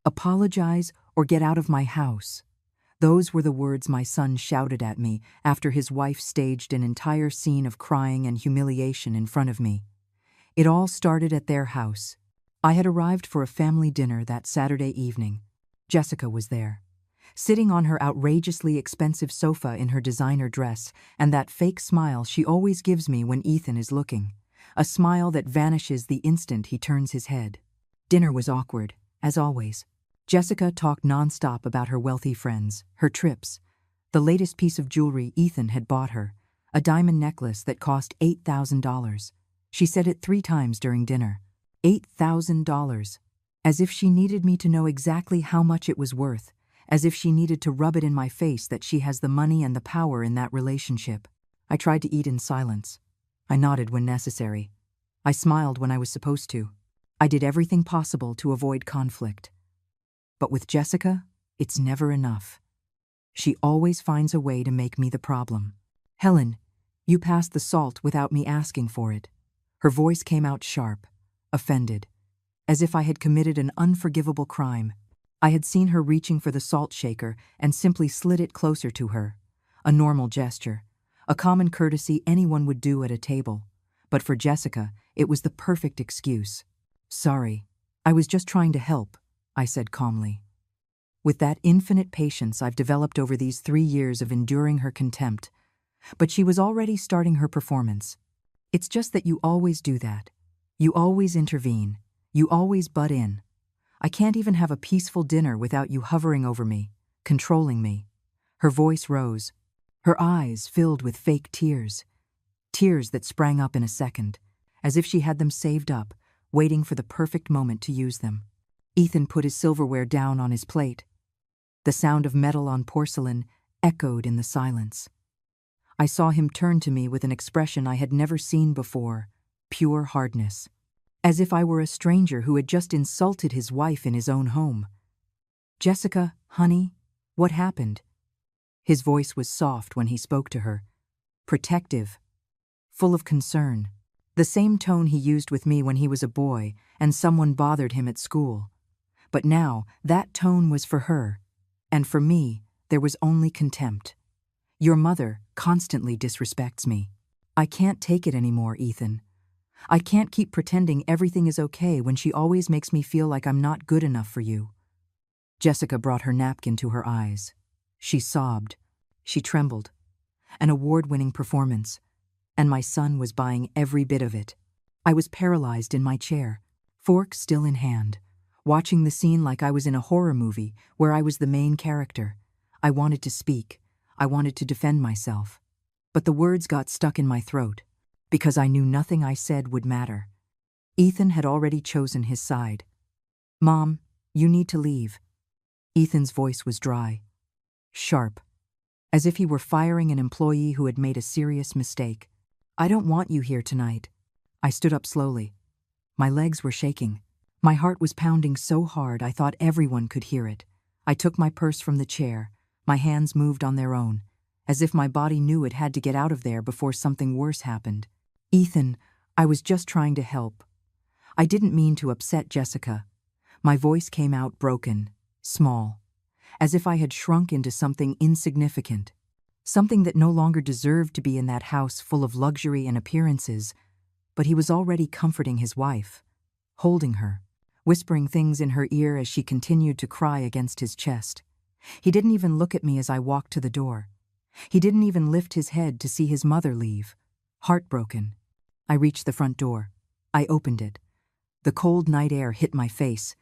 Apologize or get out of my house. Those were the words my son shouted at me after his wife staged an entire scene of crying and humiliation in front of me. It all started at their house. I had arrived for a family dinner that Saturday evening. Jessica was there, sitting on her outrageously expensive sofa in her designer dress and that fake smile she always gives me when Ethan is looking, a smile that vanishes the instant he turns his head. Dinner was awkward, as always. Jessica talked nonstop about her wealthy friends, her trips, the latest piece of jewelry Ethan had bought her, a diamond necklace that cost $8,000. She said it 3 times during dinner. $8,000. As if she needed me to know exactly how much it was worth, as if she needed to rub it in my face that she has the money and the power in that relationship. I tried to eat in silence. I nodded when necessary. I smiled when I was supposed to. I did everything possible to avoid conflict. But with Jessica, it's never enough. She always finds a way to make me the problem. Helen, you passed the salt without me asking for it. Her voice came out sharp, offended, as if I had committed an unforgivable crime. I had seen her reaching for the salt shaker and simply slid it closer to her. A normal gesture, a common courtesy anyone would do at a table. But for Jessica, it was the perfect excuse. Sorry, I was just trying to help, I said calmly. With that infinite patience I've developed over these 3 years of enduring her contempt. But she was already starting her performance. It's just that you always do that. You always intervene. You always butt in. I can't even have a peaceful dinner without you hovering over me, controlling me. Her voice rose. Her eyes filled with fake tears. Tears that sprang up in a second, as if she had them saved up, waiting for the perfect moment to use them. Ethan put his silverware down on his plate. The sound of metal on porcelain echoed in the silence. I saw him turn to me with an expression I had never seen before, pure hardness, as if I were a stranger who had just insulted his wife in his own home. Jessica, honey, what happened? His voice was soft when he spoke to her, protective, full of concern, the same tone he used with me when he was a boy and someone bothered him at school. But now that tone was for her, and for me there was only contempt. Your mother constantly disrespects me. I can't take it anymore, Ethan. I can't keep pretending everything is okay when she always makes me feel like I'm not good enough for you. Jessica brought her napkin to her eyes. She sobbed. She trembled. An award-winning performance. And my son was buying every bit of it. I was paralyzed in my chair, fork still in hand, watching the scene like I was in a horror movie where I was the main character. I wanted to speak. I wanted to defend myself. But the words got stuck in my throat, because I knew nothing I said would matter. Ethan had already chosen his side. Mom, you need to leave. Ethan's voice was dry, sharp, as if he were firing an employee who had made a serious mistake. I don't want you here tonight. I stood up slowly. My legs were shaking. My heart was pounding so hard I thought everyone could hear it. I took my purse from the chair. My hands moved on their own, as if my body knew it had to get out of there before something worse happened. Ethan, I was just trying to help. I didn't mean to upset Jessica. My voice came out broken, small, as if I had shrunk into something insignificant, something that no longer deserved to be in that house full of luxury and appearances. But he was already comforting his wife, holding her, whispering things in her ear as she continued to cry against his chest. He didn't even look at me as I walked to the door. He didn't even lift his head to see his mother leave. Heartbroken, I reached the front door. I opened it. The cold night air hit my face.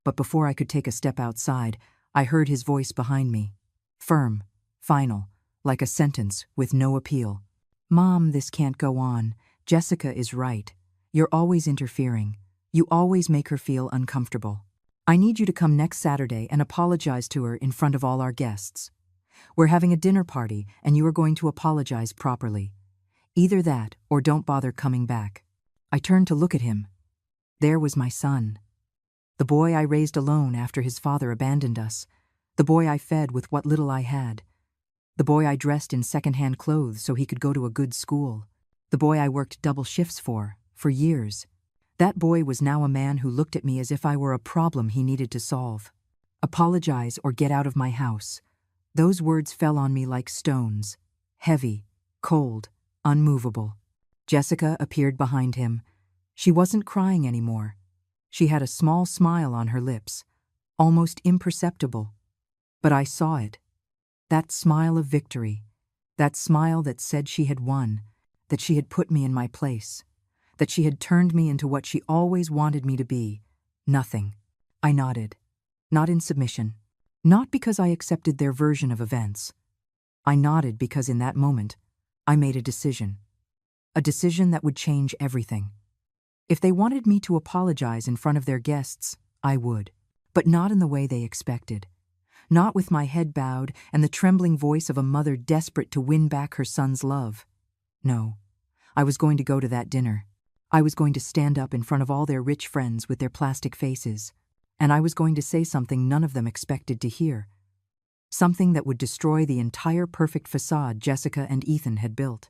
But before I could take a step outside, I heard his voice behind me. Firm, final, like a sentence with no appeal. Mom, this can't go on. Jessica is right. You're always interfering. You always make her feel uncomfortable. I need you to come next Saturday and apologize to her in front of all our guests. We're having a dinner party and you are going to apologize properly. Either that or don't bother coming back. I turned to look at him. There was my son. The boy I raised alone after his father abandoned us. The boy I fed with what little I had. The boy I dressed in second-hand clothes so he could go to a good school. The boy I worked double shifts for years. That boy was now a man who looked at me as if I were a problem he needed to solve. Apologize or get out of my house. Those words fell on me like stones, heavy, cold, unmovable. Jessica appeared behind him. She wasn't crying anymore. She had a small smile on her lips, almost imperceptible. But I saw it. That smile of victory. That smile that said she had won, that she had put me in my place, that she had turned me into what she always wanted me to be. Nothing. I nodded. Not in submission. Not because I accepted their version of events. I nodded because in that moment, I made a decision. A decision that would change everything. If they wanted me to apologize in front of their guests, I would. But not in the way they expected. Not with my head bowed and the trembling voice of a mother desperate to win back her son's love. No. I was going to go to that dinner. I was going to stand up in front of all their rich friends with their plastic faces. And I was going to say something none of them expected to hear. Something that would destroy the entire perfect facade Jessica and Ethan had built.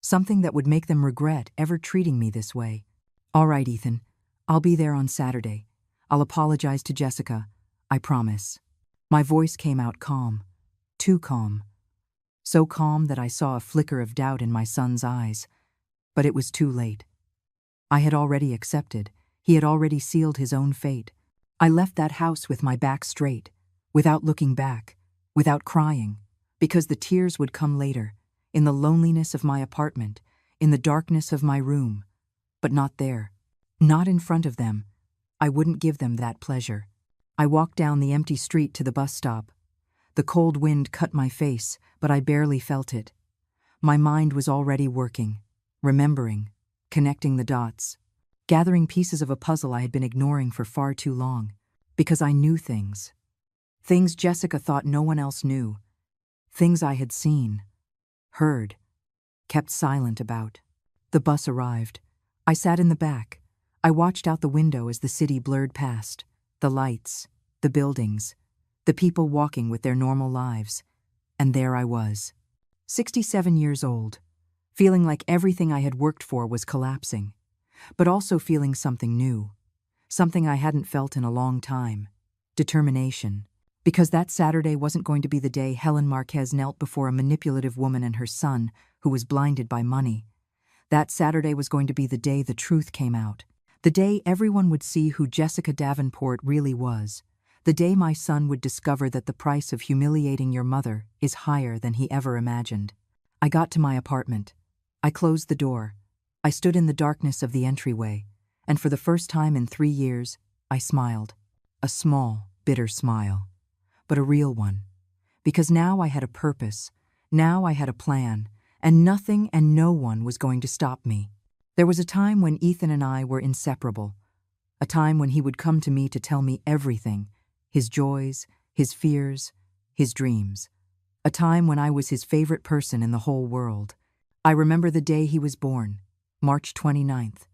Something that would make them regret ever treating me this way. All right, Ethan. I'll be there on Saturday. I'll apologize to Jessica. I promise. My voice came out calm. Too calm. So calm that I saw a flicker of doubt in my son's eyes. But it was too late. I had already accepted. He had already sealed his own fate. I left that house with my back straight, without looking back, without crying, because the tears would come later, in the loneliness of my apartment, in the darkness of my room. But not there. Not in front of them. I wouldn't give them that pleasure. I walked down the empty street to the bus stop. The cold wind cut my face, but I barely felt it. My mind was already working, remembering, connecting the dots, gathering pieces of a puzzle I had been ignoring for far too long, because I knew things. Things Jessica thought no one else knew. Things I had seen, heard, kept silent about. The bus arrived. I sat in the back. I watched out the window as the city blurred past. The lights, the buildings, the people walking with their normal lives. And there I was, 67 years old, feeling like everything I had worked for was collapsing, but also feeling something new, something I hadn't felt in a long time, determination, because that Saturday wasn't going to be the day Helen Marquez knelt before a manipulative woman and her son who was blinded by money. That Saturday was going to be the day the truth came out. The day everyone would see who Jessica Davenport really was. The day my son would discover that the price of humiliating your mother is higher than he ever imagined. I got to my apartment. I closed the door. I stood in the darkness of the entryway, and for the first time in 3 years, I smiled. A small, bitter smile, but a real one. Because now I had a purpose, now I had a plan, and nothing and no one was going to stop me. There was a time when Ethan and I were inseparable, a time when he would come to me to tell me everything, his joys, his fears, his dreams, a time when I was his favorite person in the whole world. I remember the day he was born, March 29th.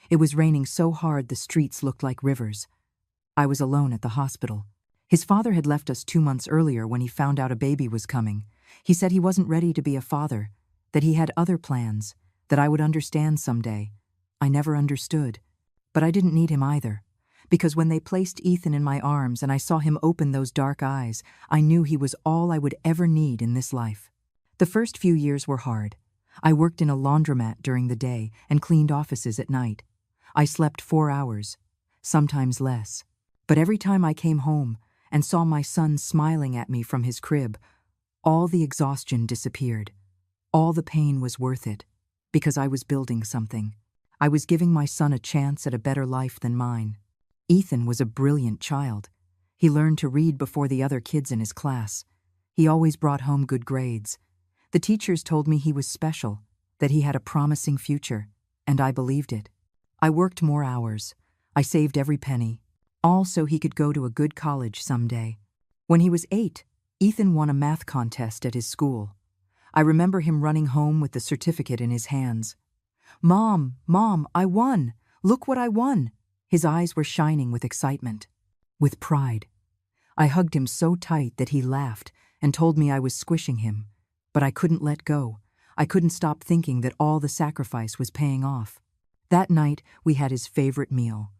It was raining so hard the streets looked like rivers. I was alone at the hospital. His father had left us 2 months earlier when he found out a baby was coming. He said he wasn't ready to be a father, that he had other plans, that I would understand someday. I never understood. But I didn't need him either, because when they placed Ethan in my arms and I saw him open those dark eyes, I knew he was all I would ever need in this life. The first few years were hard. I worked in a laundromat during the day and cleaned offices at night. I slept 4 hours, sometimes less. But every time I came home and saw my son smiling at me from his crib, all the exhaustion disappeared. All the pain was worth it. Because I was building something. I was giving my son a chance at a better life than mine. Ethan was a brilliant child. He learned to read before the other kids in his class. He always brought home good grades. The teachers told me he was special, that he had a promising future, and I believed it. I worked more hours. I saved every penny, all so he could go to a good college someday. When he was 8, Ethan won a math contest at his school. I remember him running home with the certificate in his hands. Mom, I won! Look what I won! His eyes were shining with excitement, with pride. I hugged him so tight that he laughed and told me I was squishing him, but I couldn't let go. I couldn't stop thinking that all the sacrifice was paying off. That night, we had his favorite meal.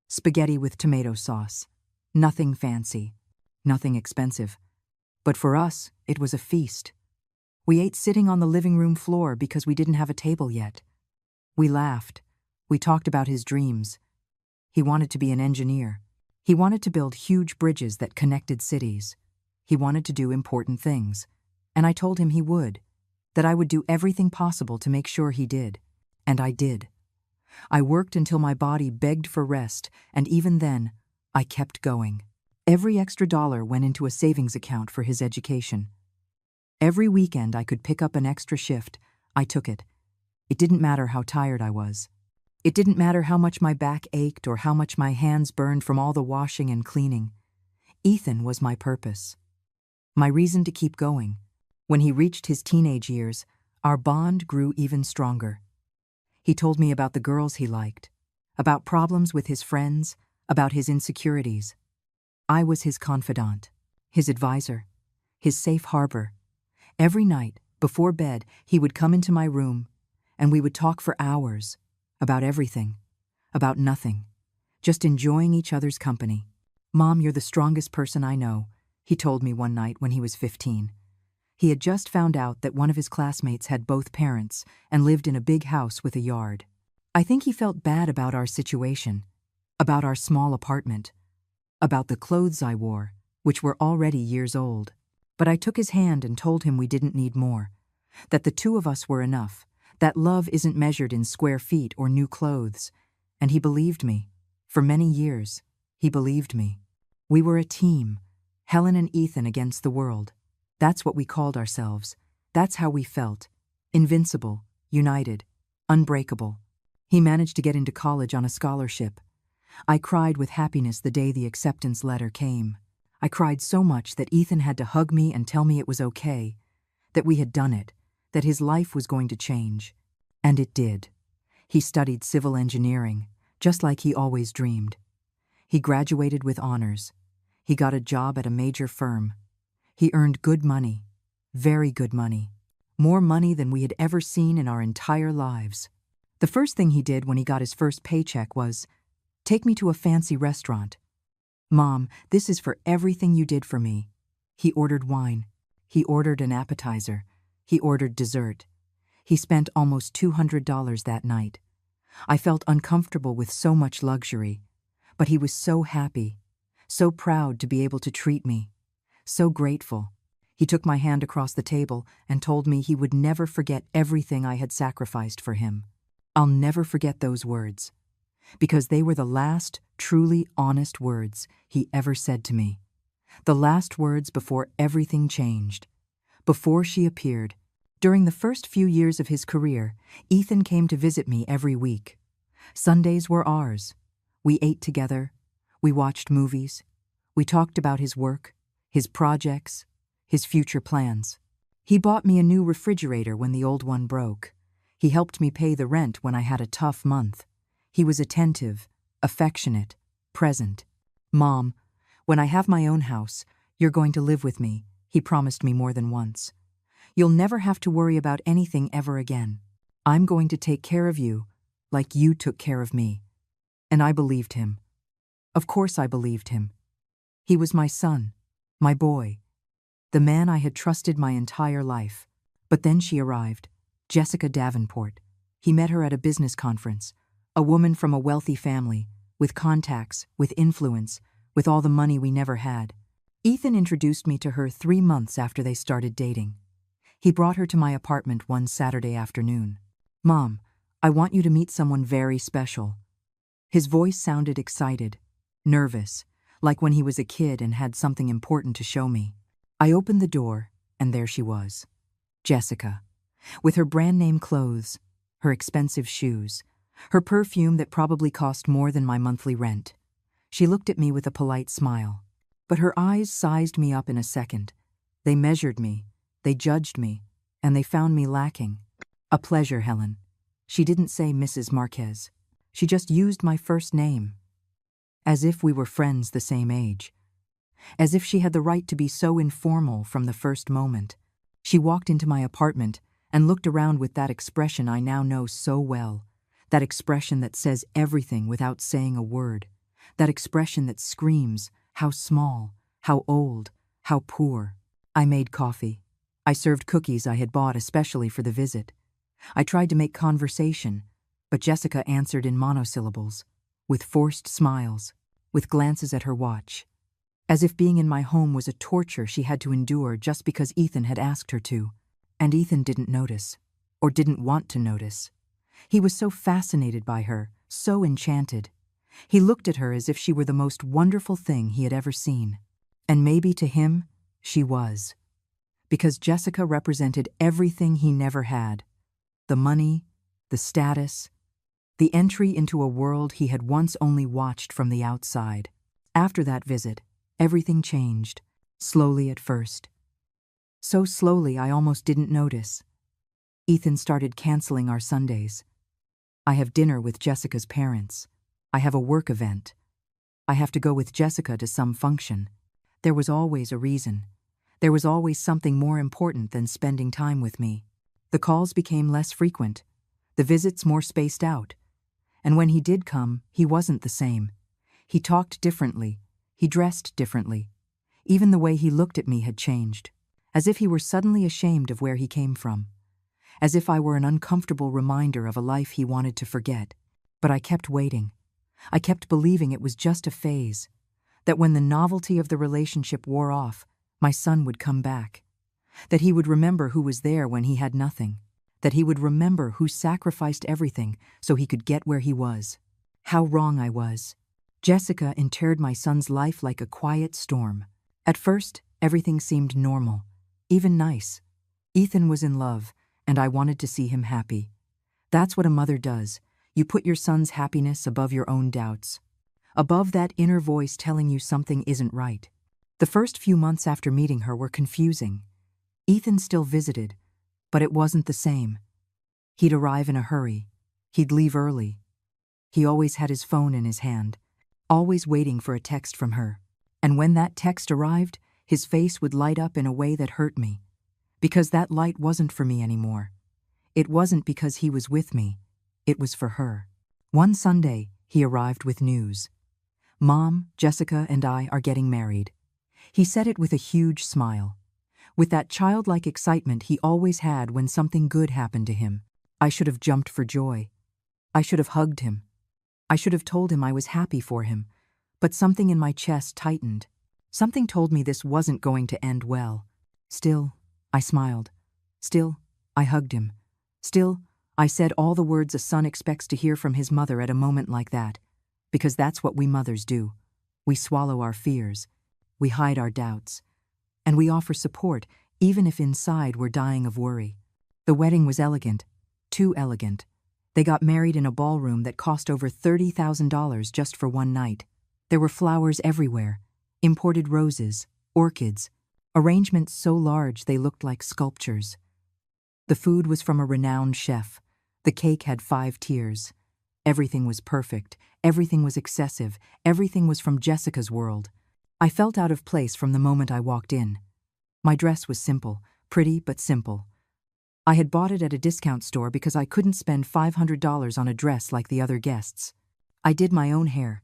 Spaghetti with tomato sauce. Nothing fancy, nothing expensive. But for us, it was a feast. We ate sitting on the living room floor because we didn't have a table yet. We laughed. We talked about his dreams. He wanted to be an engineer. He wanted to build huge bridges that connected cities. He wanted to do important things. And I told him he would, that I would do everything possible to make sure he did. And I did. I worked until my body begged for rest, and even then, I kept going. Every extra dollar went into a savings account for his education. Every weekend I could pick up an extra shift. I took it. It didn't matter how tired I was. It didn't matter how much my back ached or how much my hands burned from all the washing and cleaning. Ethan was my purpose. My reason to keep going. When he reached his teenage years, our bond grew even stronger. He told me about the girls he liked, about problems with his friends, about his insecurities. I was his confidant, his advisor, his safe harbor. Every night, before bed, he would come into my room, and we would talk for hours, about everything, about nothing, just enjoying each other's company. "Mom, you're the strongest person I know," he told me one night when he was 15. He had just found out that one of his classmates had both parents and lived in a big house with a yard. I think he felt bad about our situation, about our small apartment, about the clothes I wore, which were already years old. But I took his hand and told him we didn't need more, that the two of us were enough, that love isn't measured in square feet or new clothes. And he believed me. For many years, he believed me. We were a team, Helen and Ethan against the world. That's what we called ourselves. That's how we felt. Invincible, united, unbreakable. He managed to get into college on a scholarship. I cried with happiness the day the acceptance letter came. I cried so much that Ethan had to hug me and tell me it was okay, that we had done it, that his life was going to change. And it did. He studied civil engineering, just like he always dreamed. He graduated with honors. He got a job at a major firm. He earned good money, very good money, more money than we had ever seen in our entire lives. The first thing he did when he got his first paycheck was take me to a fancy restaurant. "Mom, this is for everything you did for me." He ordered wine. He ordered an appetizer. He ordered dessert. He spent almost $200 that night. I felt uncomfortable with so much luxury, but he was so happy, so proud to be able to treat me, so grateful. He took my hand across the table and told me he would never forget everything I had sacrificed for him. I'll never forget those words, because they were the last truly honest words he ever said to me. The last words before everything changed, before she appeared. During the first few years of his career, Ethan came to visit me every week. Sundays were ours. We ate together. We watched movies. We talked about his work, his projects, his future plans. He bought me a new refrigerator when the old one broke. He helped me pay the rent when I had a tough month. He was attentive, affectionate, present. "Mom, when I have my own house, you're going to live with me," he promised me more than once. "You'll never have to worry about anything ever again. I'm going to take care of you, like you took care of me." And I believed him. Of course I believed him. He was my son, my boy, the man I had trusted my entire life. But then she arrived, Jessica Davenport. He met her at a business conference, a woman from a wealthy family, with contacts, with influence, with all the money we never had. Ethan introduced me to her 3 months after they started dating. He brought her to my apartment one Saturday afternoon. "Mom, I want you to meet someone very special." His voice sounded excited, nervous, like when he was a kid and had something important to show me. I opened the door, and there she was, Jessica, with her brand-name clothes, her expensive shoes, her perfume that probably cost more than my monthly rent. She looked at me with a polite smile, but her eyes sized me up in a second. They measured me, they judged me, and they found me lacking. "A pleasure, Helen." She didn't say Mrs. Marquez. She just used my first name, as if we were friends the same age, as if she had the right to be so informal from the first moment. She walked into my apartment and looked around with that expression I now know so well, that expression that says everything without saying a word, that expression that screams, "How small, How old, how poor. I made coffee. I served cookies I had bought especially for the visit. I tried to make conversation, but Jessica answered in monosyllables, with forced smiles, with glances at her watch, as if being in my home was a torture she had to endure just because Ethan had asked her to. And Ethan didn't notice, or didn't want to notice. He was so fascinated by her, so enchanted. He looked at her as if she were the most wonderful thing he had ever seen. And maybe to him, she was. Because Jessica represented everything he never had. The money, the status, the entry into a world he had once only watched from the outside. After that visit, everything changed, slowly at first. So slowly I almost didn't notice. Ethan started canceling our Sundays. I have dinner with Jessica's parents. I have a work event. I have to go with Jessica to some function. There was always a reason. There was always something more important than spending time with me. The calls became less frequent, the visits more spaced out. And when he did come, he wasn't the same. He talked differently. He dressed differently. Even the way he looked at me had changed, as if he were suddenly ashamed of where he came from. As if I were an uncomfortable reminder of a life he wanted to forget. But I kept waiting. I kept believing it was just a phase, that when the novelty of the relationship wore off, my son would come back, that he would remember who was there when he had nothing, that he would remember who sacrificed everything so he could get where he was. How wrong I was. Jessica interred my son's life like a quiet storm. At first, everything seemed normal, even nice. Ethan was in love, and I wanted to see him happy. That's what a mother does. You put your son's happiness above your own doubts, above that inner voice telling you something isn't right. The first few months after meeting her were confusing. Ethan still visited, but it wasn't the same. He'd arrive in a hurry. He'd leave early. He always had his phone in his hand, always waiting for a text from her. And when that text arrived, his face would light up in a way that hurt me. Because that light wasn't for me anymore. It wasn't because he was with me. It was for her. One Sunday, he arrived with news. Mom, Jessica, and I are getting married. He said it with a huge smile, with that childlike excitement he always had when something good happened to him. I should have jumped for joy. I should have hugged him. I should have told him I was happy for him, but something in my chest tightened. Something told me this wasn't going to end well. Still, I smiled. Still, I hugged him. Still, I said all the words a son expects to hear from his mother at a moment like that, because that's what we mothers do. We swallow our fears. We hide our doubts. And we offer support, even if inside we're dying of worry. The wedding was elegant. Too elegant. They got married in a ballroom that cost over $30,000 just for one night. There were flowers everywhere. Imported roses, orchids, arrangements so large they looked like sculptures. The food was from a renowned chef. The cake had 5 tiers. Everything was perfect. Everything was excessive. Everything was from Jessica's world. I felt out of place from the moment I walked in. My dress was simple, pretty but simple. I had bought it at a discount store because I couldn't spend $500 on a dress like the other guests. I did my own hair.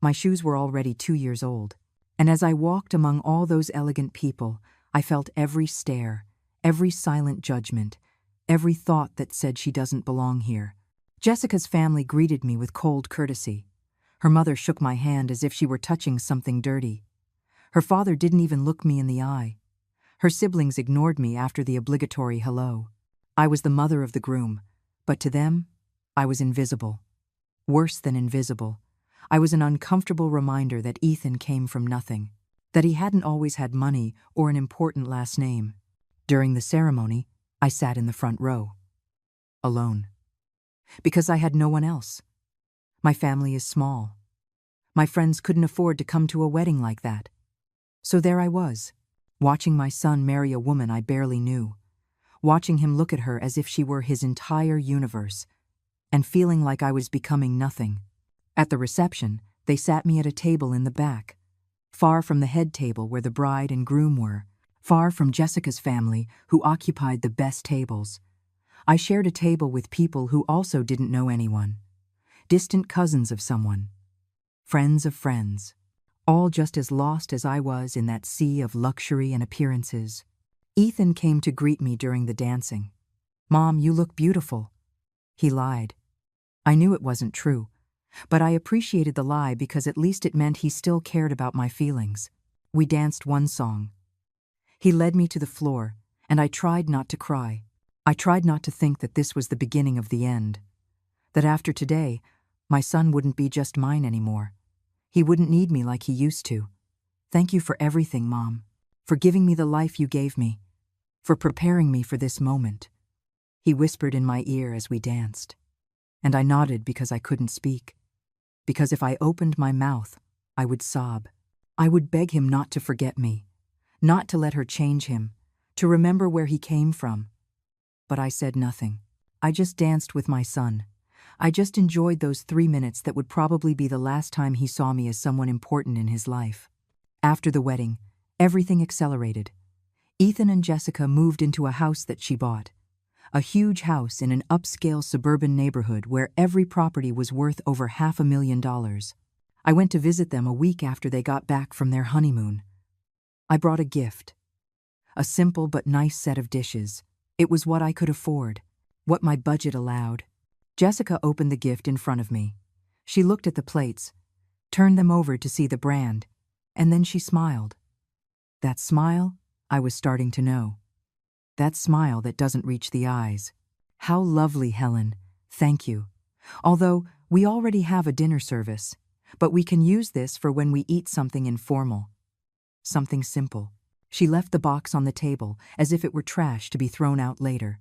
My shoes were already 2 years old. And as I walked among all those elegant people, I felt every stare, every silent judgment, every thought that said she doesn't belong here. Jessica's family greeted me with cold courtesy. Her mother shook my hand as if she were touching something dirty. Her father didn't even look me in the eye. Her siblings ignored me after the obligatory hello. I was the mother of the groom, but to them, I was invisible. Worse than invisible. I was an uncomfortable reminder that Ethan came from nothing, that he hadn't always had money or an important last name. During the ceremony, I sat in the front row, alone. Because I had no one else. My family is small. My friends couldn't afford to come to a wedding like that. So there I was, watching my son marry a woman I barely knew, watching him look at her as if she were his entire universe, and feeling like I was becoming nothing. At the reception, they sat me at a table in the back, far from the head table where the bride and groom were, far from Jessica's family, who occupied the best tables. I shared a table with people who also didn't know anyone, distant cousins of someone, friends of friends. all just as lost as I was in that sea of luxury and appearances. Ethan came to greet me during the dancing. "Mom, you look beautiful." He lied. I knew it wasn't true, but I appreciated the lie because at least it meant he still cared about my feelings. We danced one song. He led me to the floor, and I tried not to cry. I tried not to think that this was the beginning of the end. That after today, my son wouldn't be just mine anymore. He wouldn't need me like he used to. "Thank you for everything, Mom. For giving me the life you gave me. For preparing me for this moment," he whispered in my ear as we danced. And I nodded because I couldn't speak. Because if I opened my mouth, I would sob. I would beg him not to forget me, not to let her change him, to remember where he came from. But I said nothing. I just danced with my son. I just enjoyed those 3 minutes that would probably be the last time he saw me as someone important in his life. After the wedding, everything accelerated. Ethan and Jessica moved into a house that she bought. A huge house in an upscale suburban neighborhood where every property was worth over $500,000. I went to visit them a week after they got back from their honeymoon. I brought a gift. A simple but nice set of dishes. It was what I could afford, what my budget allowed. Jessica opened the gift in front of me. She looked at the plates, turned them over to see the brand, and then she smiled. That smile I was starting to know. That smile that doesn't reach the eyes. "How lovely, Helen. Thank you. Although we already have a dinner service, but we can use this for when we eat something informal. Something simple." She left the box on the table as if it were trash to be thrown out later.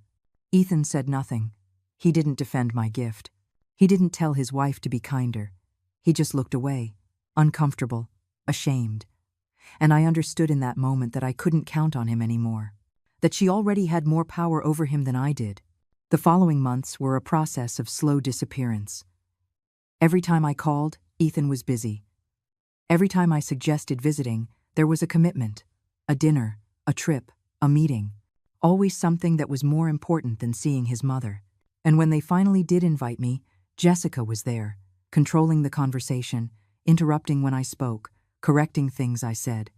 Ethan said nothing. He didn't defend my gift. He didn't tell his wife to be kinder. He just looked away, uncomfortable, ashamed. And I understood in that moment that I couldn't count on him anymore. That she already had more power over him than I did. The following months were a process of slow disappearance. Every time I called, Ethan was busy. Every time I suggested visiting, there was a commitment. A dinner, a trip, a meeting. Always something that was more important than seeing his mother. And when they finally did invite me, Jessica was there, controlling the conversation, interrupting when I spoke, correcting things I said.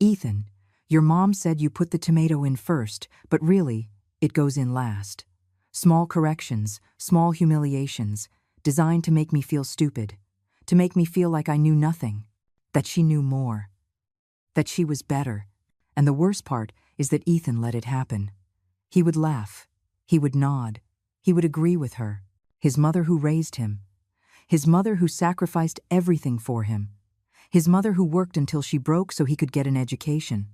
"Ethan, your mom said you put the tomato in first, but really, it goes in last." Small corrections, small humiliations, designed to make me feel stupid, to make me feel like I knew nothing, that she knew more, that she was better. And the worst part is that Ethan let it happen. He would laugh, he would nod, he would agree with her, his mother who raised him, his mother who sacrificed everything for him, his mother who worked until she broke so he could get an education.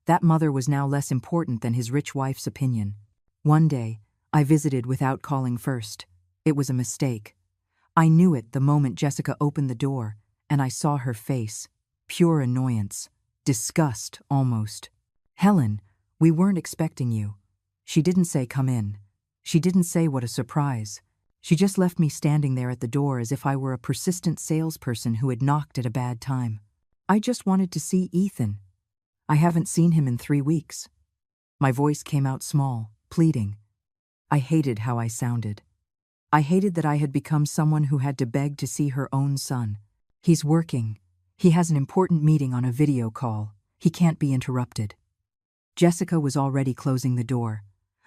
That mother was now less important than his rich wife's opinion. One day, I visited without calling first. It was a mistake. I knew it the moment Jessica opened the door, and I saw her face. Pure annoyance. Disgust, almost. "Helen, we weren't expecting you." She didn't say come in. She didn't say what a surprise. She just left me standing there at the door as if I were a persistent salesperson who had knocked at a bad time. "I just wanted to see Ethan. I haven't seen him in 3 weeks." My voice came out small, pleading. I hated how I sounded. I hated that I had become someone who had to beg to see her own son. "He's working. He has an important meeting on a video call. He can't be interrupted." Jessica was already closing the door.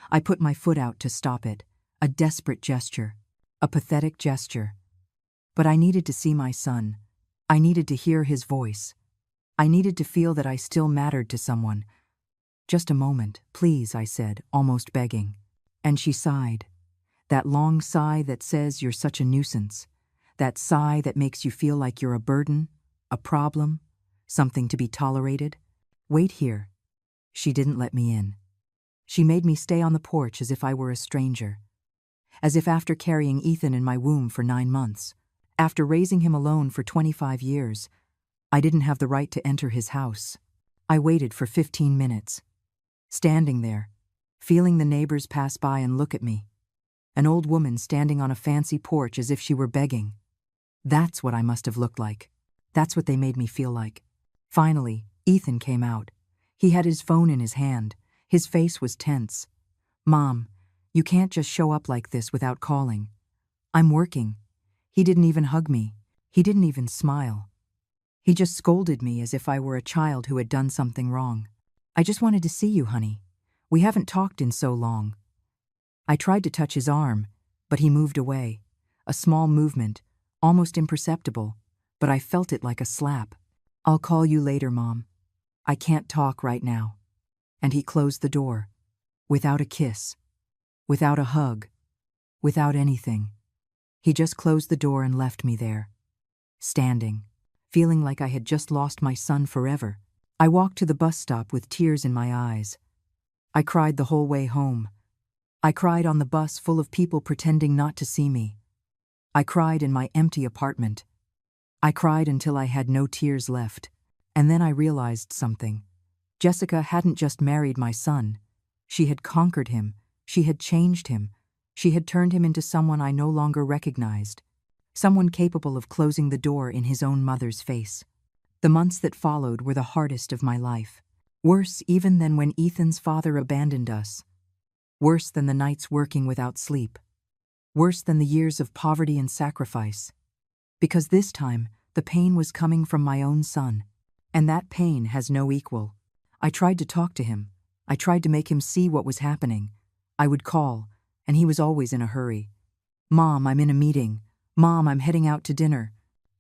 I put my foot out to stop it, a desperate gesture, a pathetic gesture. But I needed to see my son. I needed to hear his voice. I needed to feel that I still mattered to someone. "Just a moment, please," I said, almost begging. And she sighed. That long sigh that says you're such a nuisance. That sigh that makes you feel like you're a burden, a problem, something to be tolerated. "Wait here." She didn't let me in. She made me stay on the porch as if I were a stranger. As if after carrying Ethan in my womb for 9 months, after raising him alone for 25 years, I didn't have the right to enter his house. I waited for 15 minutes. Standing there, feeling the neighbors pass by and look at me. An old woman standing on a fancy porch as if she were begging. That's what I must have looked like. That's what they made me feel like. Finally, Ethan came out. He had his phone in his hand. His face was tense. "Mom, you can't just show up like this without calling. I'm working." He didn't even hug me. He didn't even smile. He just scolded me as if I were a child who had done something wrong. "I just wanted to see you, honey. We haven't talked in so long." I tried to touch his arm, but he moved away. A small movement, almost imperceptible, but I felt it like a slap. "I'll call you later, Mom. I can't talk right now." And he closed the door, without a kiss, without a hug, without anything. He just closed the door and left me there, standing, feeling like I had just lost my son forever. I walked to the bus stop with tears in my eyes. I cried the whole way home. I cried on the bus full of people pretending not to see me. I cried in my empty apartment. I cried until I had no tears left. And then I realized something. Jessica hadn't just married my son. She had conquered him. She had changed him. She had turned him into someone I no longer recognized. Someone capable of closing the door in his own mother's face. The months that followed were the hardest of my life. Worse even than when Ethan's father abandoned us. Worse than the nights working without sleep. Worse than the years of poverty and sacrifice. Because this time, the pain was coming from my own son. And that pain has no equal. I tried to talk to him. I tried to make him see what was happening. I would call, and he was always in a hurry. "Mom, I'm in a meeting. Mom, I'm heading out to dinner.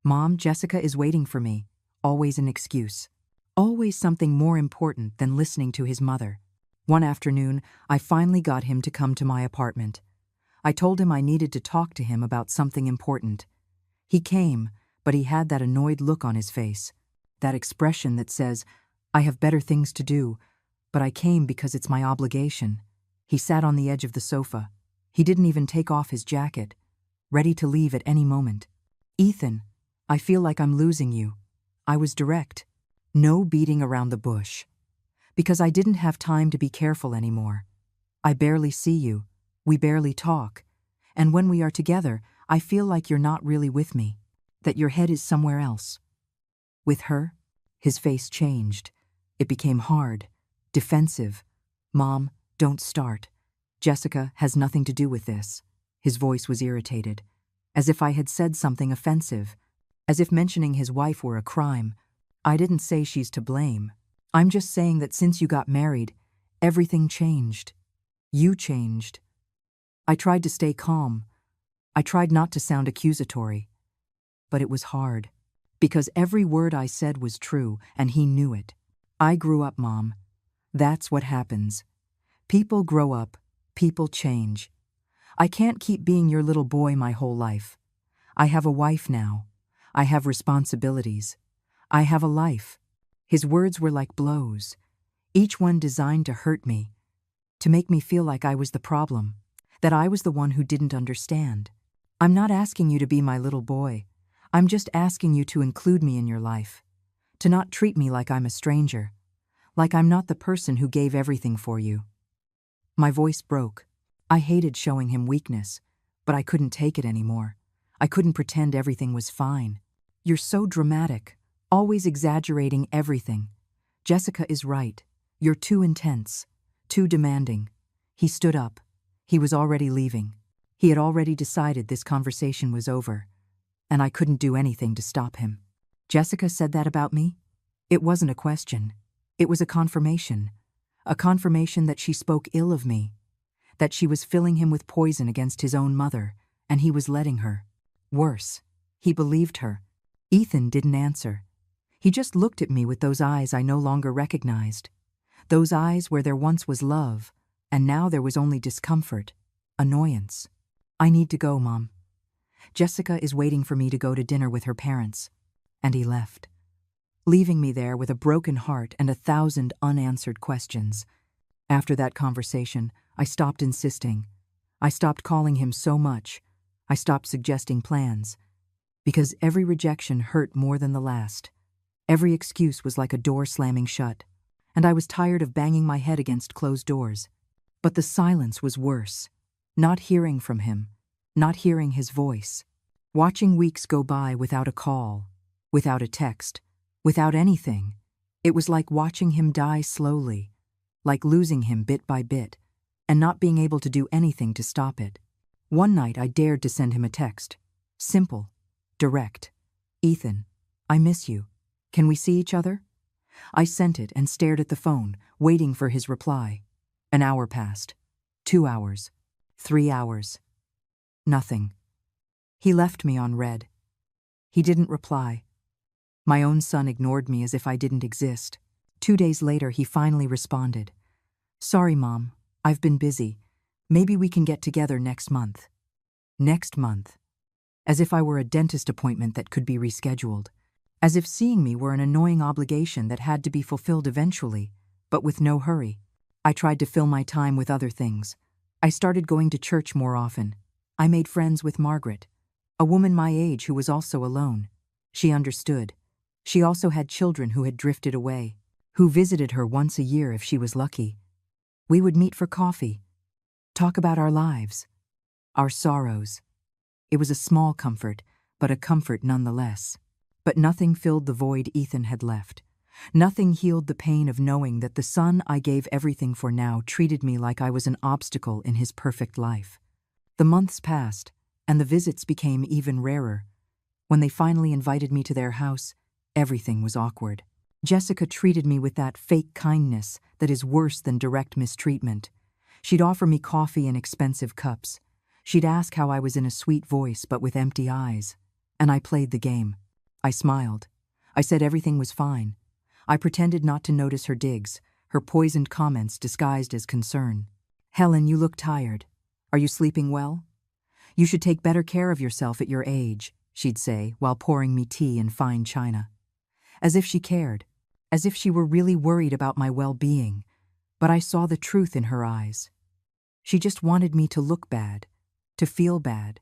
Mom, Jessica is waiting for me." Always an excuse. Always something more important than listening to his mother. One afternoon, I finally got him to come to my apartment. I told him I needed to talk to him about something important. He came, but he had that annoyed look on his face. That expression that says, "I have better things to do, but I came because it's my obligation." He sat on the edge of the sofa. He didn't even take off his jacket, ready to leave at any moment. "Ethan, I feel like I'm losing you." I was direct. No beating around the bush. Because I didn't have time to be careful anymore. "I barely see you. We barely talk. And when we are together, I feel like you're not really with me. That your head is somewhere else." With her? His face changed. It became hard, defensive. "Mom, don't start. Jessica has nothing to do with this." His voice was irritated, as if I had said something offensive, as if mentioning his wife were a crime. "I didn't say she's to blame. I'm just saying that since you got married, everything changed. You changed." I tried to stay calm. I tried not to sound accusatory. But it was hard, because every word I said was true, and he knew it. "I grew up, Mom. That's what happens. People grow up, people change. I can't keep being your little boy my whole life. I have a wife now. I have responsibilities. I have a life." His words were like blows, each one designed to hurt me, to make me feel like I was the problem, that I was the one who didn't understand. "I'm not asking you to be my little boy. I'm just asking you to include me in your life, to not treat me like I'm a stranger, like I'm not the person who gave everything for you." My voice broke. I hated showing him weakness, but I couldn't take it anymore. I couldn't pretend everything was fine. "You're so dramatic, always exaggerating everything. Jessica is right. You're too intense, too demanding." He stood up. He was already leaving. He had already decided this conversation was over, and I couldn't do anything to stop him. "Jessica said that about me?" It wasn't a question. It was a confirmation that she spoke ill of me, that she was filling him with poison against his own mother, and he was letting her. Worse, he believed her. Ethan didn't answer. He just looked at me with those eyes I no longer recognized. Those eyes where there once was love, and now there was only discomfort, annoyance. "I need to go, Mom. Jessica is waiting for me to go to dinner with her parents." And he left, leaving me there with a broken heart and 1,000 unanswered questions. After that conversation, I stopped insisting. I stopped calling him so much. I stopped suggesting plans. Because every rejection hurt more than the last. Every excuse was like a door slamming shut. And I was tired of banging my head against closed doors. But the silence was worse. Not hearing from him. Not hearing his voice. Watching weeks go by without a call, without a text, without anything. It was like watching him die slowly, like losing him bit by bit, and not being able to do anything to stop it. One night I dared to send him a text. Simple, direct. "Ethan, I miss you. Can we see each other? I sent it and stared at the phone, waiting for his reply. An hour passed. 2 hours. 3 hours. Nothing. He left me on red. He didn't reply. My own son ignored me as if I didn't exist. 2 days later, he finally responded. Sorry, Mom. I've been busy. Maybe we can get together next month. Next month. As if I were a dentist appointment that could be rescheduled. As if seeing me were an annoying obligation that had to be fulfilled eventually, but with no hurry. I tried to fill my time with other things. I started going to church more often. I made friends with Margaret, a woman my age who was also alone. She understood. She also had children who had drifted away, who visited her once a year if she was lucky. We would meet for coffee, talk about our lives, our sorrows. It was a small comfort, but a comfort nonetheless. But nothing filled the void Ethan had left. Nothing healed the pain of knowing that the son I gave everything for now treated me like I was an obstacle in his perfect life. The months passed, and the visits became even rarer. When they finally invited me to their house, everything was awkward. Jessica treated me with that fake kindness that is worse than direct mistreatment. She'd offer me coffee in expensive cups. She'd ask how I was in a sweet voice but with empty eyes. And I played the game. I smiled. I said everything was fine. I pretended not to notice her digs, her poisoned comments disguised as concern. Helen, you look tired. Are you sleeping well? You should take better care of yourself at your age, she'd say while pouring me tea in fine china. As if she cared, as if she were really worried about my well-being, but I saw the truth in her eyes. She just wanted me to look bad, to feel bad,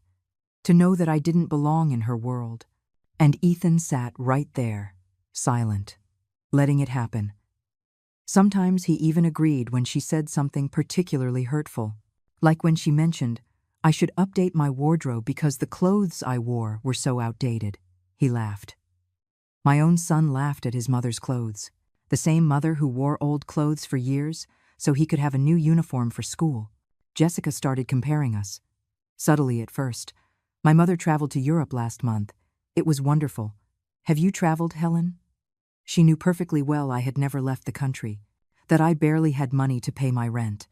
to know that I didn't belong in her world. And Ethan sat right there, silent, letting it happen. Sometimes he even agreed when she said something particularly hurtful, like when she mentioned, I should update my wardrobe because the clothes I wore were so outdated. He laughed. My own son laughed at his mother's clothes, the same mother who wore old clothes for years so he could have a new uniform for school. Jessica started comparing us. Subtly at first. My mother traveled to Europe last month. It was wonderful. Have you traveled, Helen? She knew perfectly well I had never left the country, that I barely had money to pay my rent.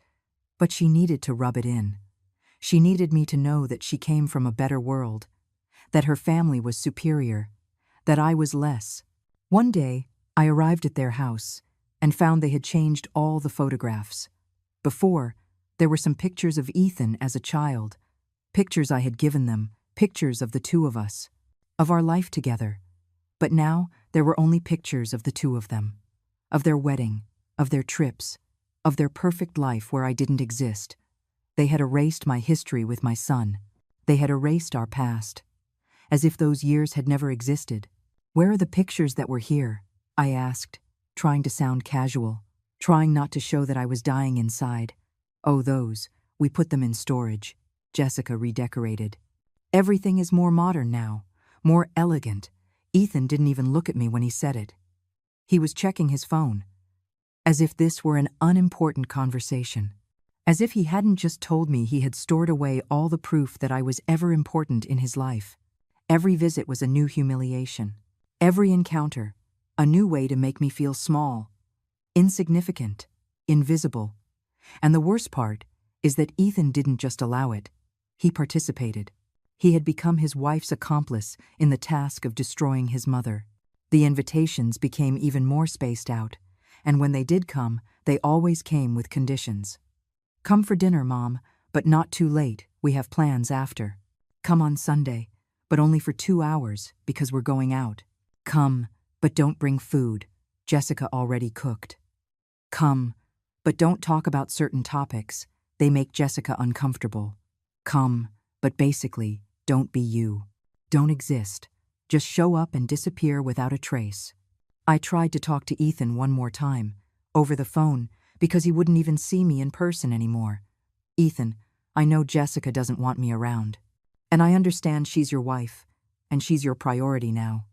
But she needed to rub it in. She needed me to know that she came from a better world, that her family was superior, that I was less. One day, I arrived at their house and found they had changed all the photographs. Before, there were some pictures of Ethan as a child, pictures I had given them, pictures of the two of us, of our life together. But now, there were only pictures of the two of them, of their wedding, of their trips, of their perfect life where I didn't exist. They had erased my history with my son. They had erased our past, as if those years had never existed. Where are the pictures that were here? I asked, trying to sound casual, trying not to show that I was dying inside. Oh, those. We put them in storage. Jessica redecorated. Everything is more modern now, more elegant. Ethan didn't even look at me when he said it. He was checking his phone, as if this were an unimportant conversation. As if he hadn't just told me he had stored away all the proof that I was ever important in his life. Every visit was a new humiliation. Every encounter, a new way to make me feel small, insignificant, invisible. And the worst part is that Ethan didn't just allow it. He participated. He had become his wife's accomplice in the task of destroying his mother. The invitations became even more spaced out, and when they did come, they always came with conditions. Come for dinner, Mom, but not too late. We have plans after. Come on Sunday, but only for 2 hours because we're going out. Come, but don't bring food. Jessica already cooked. Come, but don't talk about certain topics. They make Jessica uncomfortable. Come, but basically, don't be you. Don't exist. Just show up and disappear without a trace. I tried to talk to Ethan one more time, over the phone, because he wouldn't even see me in person anymore. Ethan, I know Jessica doesn't want me around. And I understand she's your wife, and she's your priority now.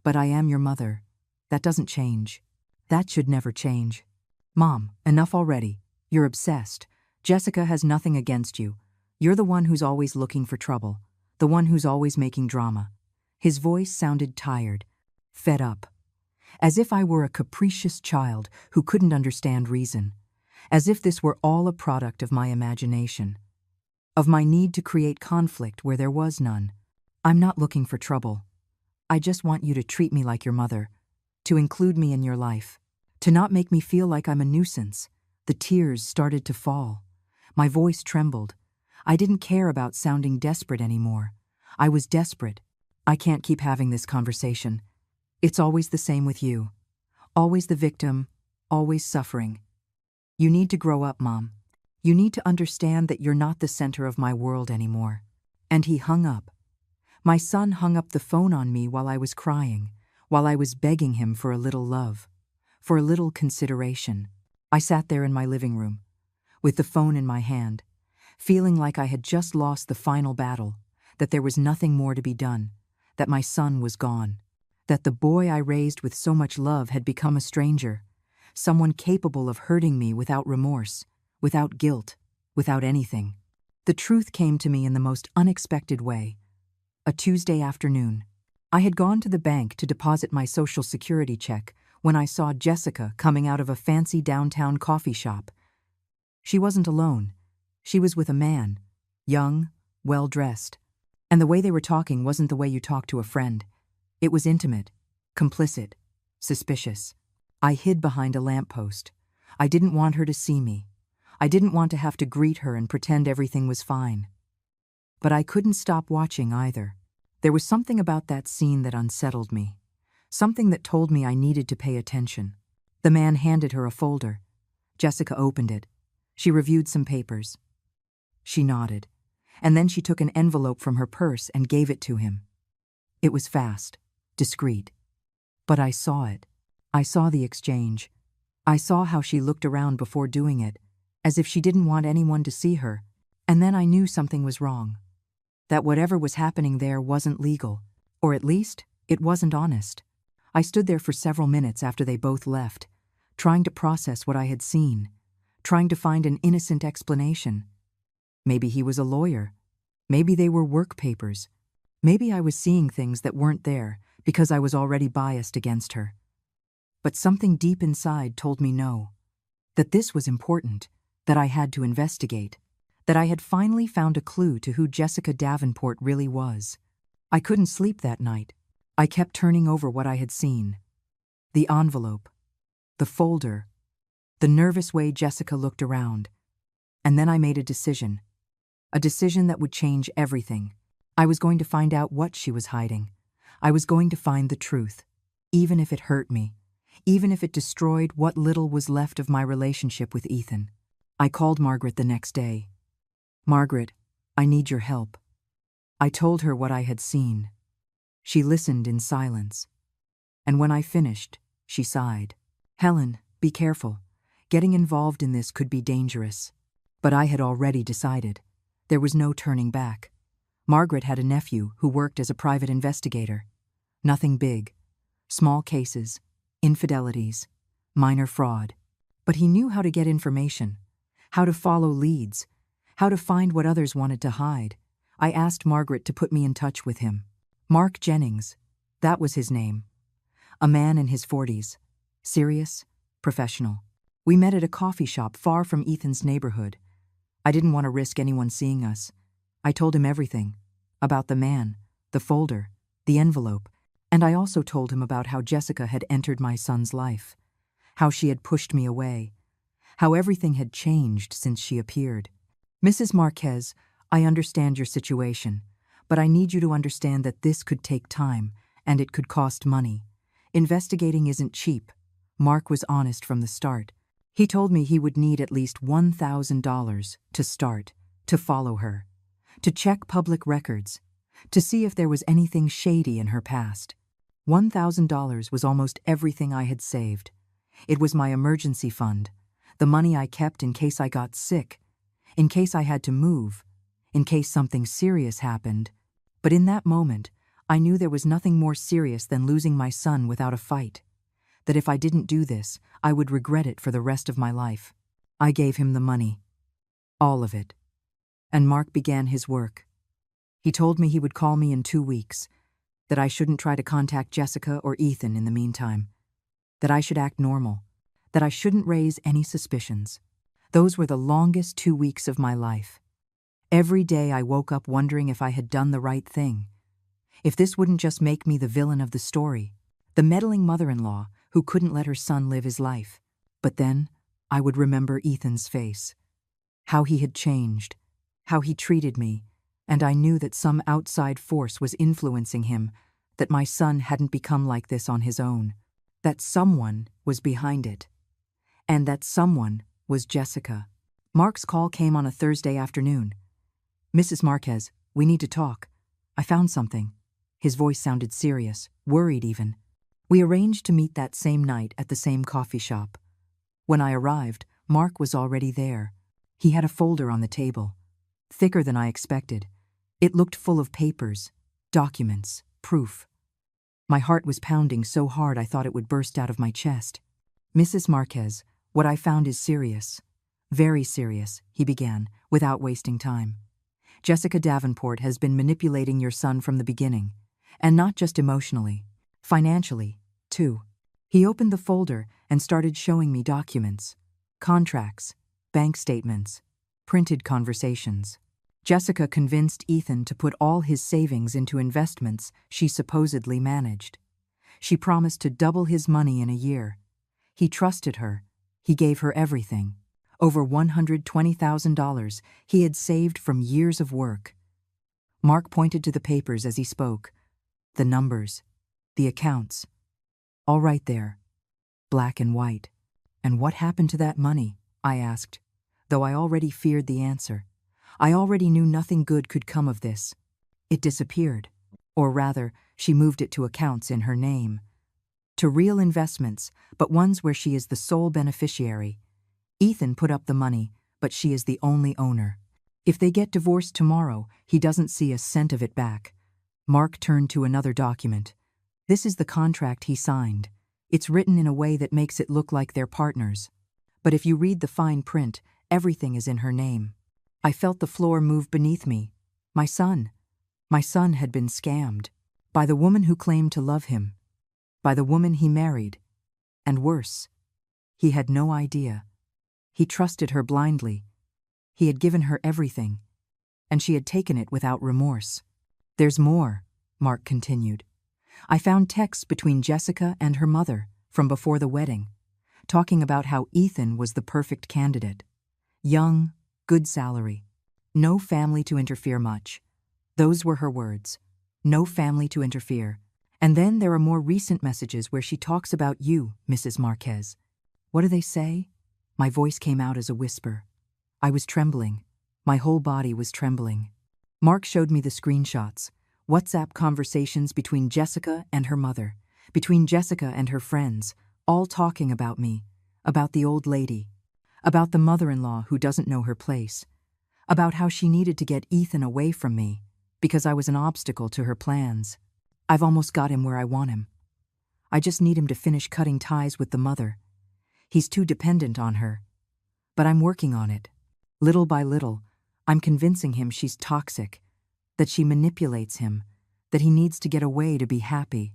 But I am your mother. That doesn't change. That should never change. Mom, enough already. You're obsessed. Jessica has nothing against you. You're the one who's always looking for trouble, the one who's always making drama. His voice sounded tired, fed up. as if I were a capricious child who couldn't understand reason, as if this were all a product of my imagination, of my need to create conflict where there was none. I'm not looking for trouble. I just want you to treat me like your mother, to include me in your life, to not make me feel like I'm a nuisance. The tears started to fall. My voice trembled. I didn't care about sounding desperate anymore. I was desperate. I can't keep having this conversation. It's always the same with you. Always the victim, always suffering. You need to grow up, Mom. You need to understand that you're not the center of my world anymore. And he hung up. My son hung up the phone on me while I was crying, while I was begging him for a little love, for a little consideration. I sat there in my living room, with the phone in my hand, feeling like I had just lost the final battle, that there was nothing more to be done, that my son was gone, that the boy I raised with so much love had become a stranger, someone capable of hurting me without remorse, without guilt, without anything. The truth came to me in the most unexpected way. A Tuesday afternoon. I had gone to the bank to deposit my Social Security check when I saw Jessica coming out of a fancy downtown coffee shop. She wasn't alone. She was with a man, young, well-dressed. And the way they were talking wasn't the way you talk to a friend. It was intimate, complicit, suspicious. I hid behind a lamppost. I didn't want her to see me. I didn't want to have to greet her and pretend everything was fine. But I couldn't stop watching either. There was something about that scene that unsettled me, something that told me I needed to pay attention. The man handed her a folder. Jessica opened it. She reviewed some papers. She nodded, and then she took an envelope from her purse and gave it to him. It was fast, discreet. But I saw it. I saw the exchange. I saw how she looked around before doing it, as if she didn't want anyone to see her, and then I knew something was wrong. That whatever was happening there wasn't legal, or at least, it wasn't honest. I stood there for several minutes after they both left, trying to process what I had seen, trying to find an innocent explanation. Maybe he was a lawyer. Maybe they were work papers. Maybe I was seeing things that weren't there because I was already biased against her. But something deep inside told me no, that this was important, that I had to investigate, that I had finally found a clue to who Jessica Davenport really was. I couldn't sleep that night. I kept turning over what I had seen. The envelope, the folder, the nervous way Jessica looked around. And then I made a decision that would change everything. I was going to find out what she was hiding. I was going to find the truth, even if it hurt me, even if it destroyed what little was left of my relationship with Ethan. I called Margaret the next day. Margaret, I need your help. I told her what I had seen. She listened in silence. And when I finished, she sighed. Helen, be careful. Getting involved in this could be dangerous. But I had already decided. There was no turning back. Margaret had a nephew who worked as a private investigator. Nothing big. Small cases, infidelities, minor fraud. But he knew how to get information, how to follow leads, how to find what others wanted to hide. I asked Margaret to put me in touch with him. Mark Jennings, that was his name. A man in his 40s, serious, professional. We met at a coffee shop far from Ethan's neighborhood. I didn't want to risk anyone seeing us. I told him everything, about the man, the folder, the envelope, and I also told him about how Jessica had entered my son's life, how she had pushed me away, how everything had changed since she appeared. Mrs. Marquez, I understand your situation, but I need you to understand that this could take time, and it could cost money. Investigating isn't cheap. Mark was honest from the start. He told me he would need at least $1,000 to start, to follow her, to check public records, to see if there was anything shady in her past. $1,000 was almost everything I had saved. It was my emergency fund, the money I kept in case I got sick, in case I had to move, in case something serious happened. But in that moment, I knew there was nothing more serious than losing my son without a fight. That if I didn't do this, I would regret it for the rest of my life. I gave him the money. All of it. And Mark began his work. He told me he would call me in 2 weeks, that I shouldn't try to contact Jessica or Ethan in the meantime. that I should act normal, that I shouldn't raise any suspicions. Those were the longest 2 weeks of my life. Every day I woke up wondering if I had done the right thing, if this wouldn't just make me the villain of the story, the meddling mother-in-law who couldn't let her son live his life. But then I would remember Ethan's face, how he had changed, how he treated me, and I knew that some outside force was influencing him, that my son hadn't become like this on his own, that someone was behind it. And that someone was Jessica. Mark's call came on a Thursday afternoon. "Mrs. Marquez, we need to talk. I found something." His voice sounded serious, worried even. We arranged to meet that same night at the same coffee shop. When I arrived, Mark was already there. He had a folder on the table, thicker than I expected. It looked full of papers, documents, proof. My heart was pounding so hard I thought it would burst out of my chest. "Mrs. Marquez, what I found is serious. Very serious," he began, without wasting time. "Jessica Davenport has been manipulating your son from the beginning, and not just emotionally, financially, too." He opened the folder and started showing me documents, contracts, bank statements, printed conversations. Jessica convinced Ethan to put all his savings into investments she supposedly managed. She promised to double his money in a year. He trusted her. He gave her everything. Over $120,000 he had saved from years of work. Mark pointed to the papers as he spoke. The numbers, the accounts, all right there, black and white. "And what happened to that money?" I asked, though I already feared the answer. I already knew nothing good could come of this. It disappeared. Or rather, she moved it to accounts in her name. To real investments, but ones where she is the sole beneficiary. Ethan put up the money, but she is the only owner. If they get divorced tomorrow, he doesn't see a cent of it back. Mark turned to another document. This is the contract he signed. It's written in a way that makes it look like they're partners. But if you read the fine print, everything is in her name. I felt the floor move beneath me. My son had been scammed. By the woman who claimed to love him. By the woman he married. And worse, he had no idea. He trusted her blindly. He had given her everything, and she had taken it without remorse. "There's more," Mark continued. "I found texts between Jessica and her mother from before the wedding, talking about how Ethan was the perfect candidate. Young, good salary, no family to interfere much. Those were her words. No family to interfere. And then there are more recent messages where she talks about you, Mrs. Marquez. What do they say?" My voice came out as a whisper. I was trembling. My whole body was trembling. Mark showed me the screenshots, WhatsApp conversations between Jessica and her mother, between Jessica and her friends, all talking about me, about the old lady, about the mother-in-law who doesn't know her place, about how she needed to get Ethan away from me because I was an obstacle to her plans. I've almost got him where I want him. I just need him to finish cutting ties with the mother. He's too dependent on her. But I'm working on it. Little by little, I'm convincing him she's toxic, that she manipulates him, that he needs to get away to be happy.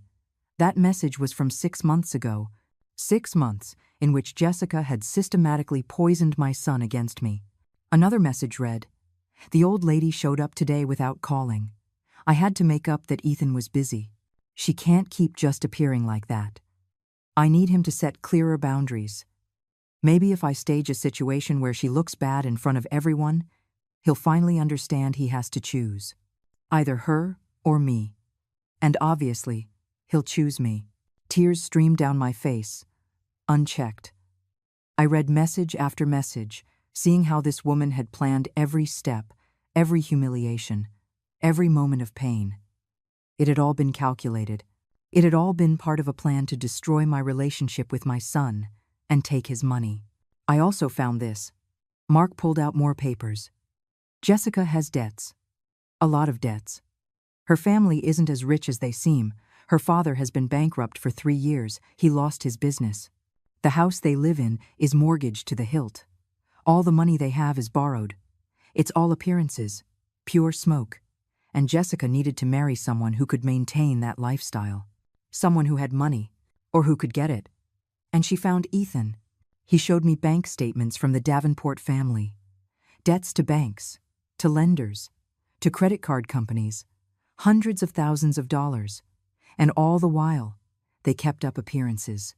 That message was from 6 months ago. 6 months in which Jessica had systematically poisoned my son against me. Another message read, "The old lady showed up today without calling. I had to make up that Ethan was busy. She can't keep just appearing like that. I need him to set clearer boundaries. Maybe if I stage a situation where she looks bad in front of everyone, he'll finally understand he has to choose. Either her or me. And obviously, he'll choose me." Tears streamed down my face, unchecked. I read message after message, seeing how this woman had planned every step, every humiliation, every moment of pain. It had all been calculated. It had all been part of a plan to destroy my relationship with my son and take his money. I also found this. Mark pulled out more papers. Jessica has debts. A lot of debts. Her family isn't as rich as they seem. Her father has been bankrupt for 3 years. He lost his business. The house they live in is mortgaged to the hilt. All the money they have is borrowed. It's all appearances, pure smoke. And Jessica needed to marry someone who could maintain that lifestyle. Someone who had money, or who could get it. And she found Ethan. He showed me bank statements from the Davenport family. Debts to banks, to lenders, to credit card companies, hundreds of thousands of dollars. And all the while, they kept up appearances,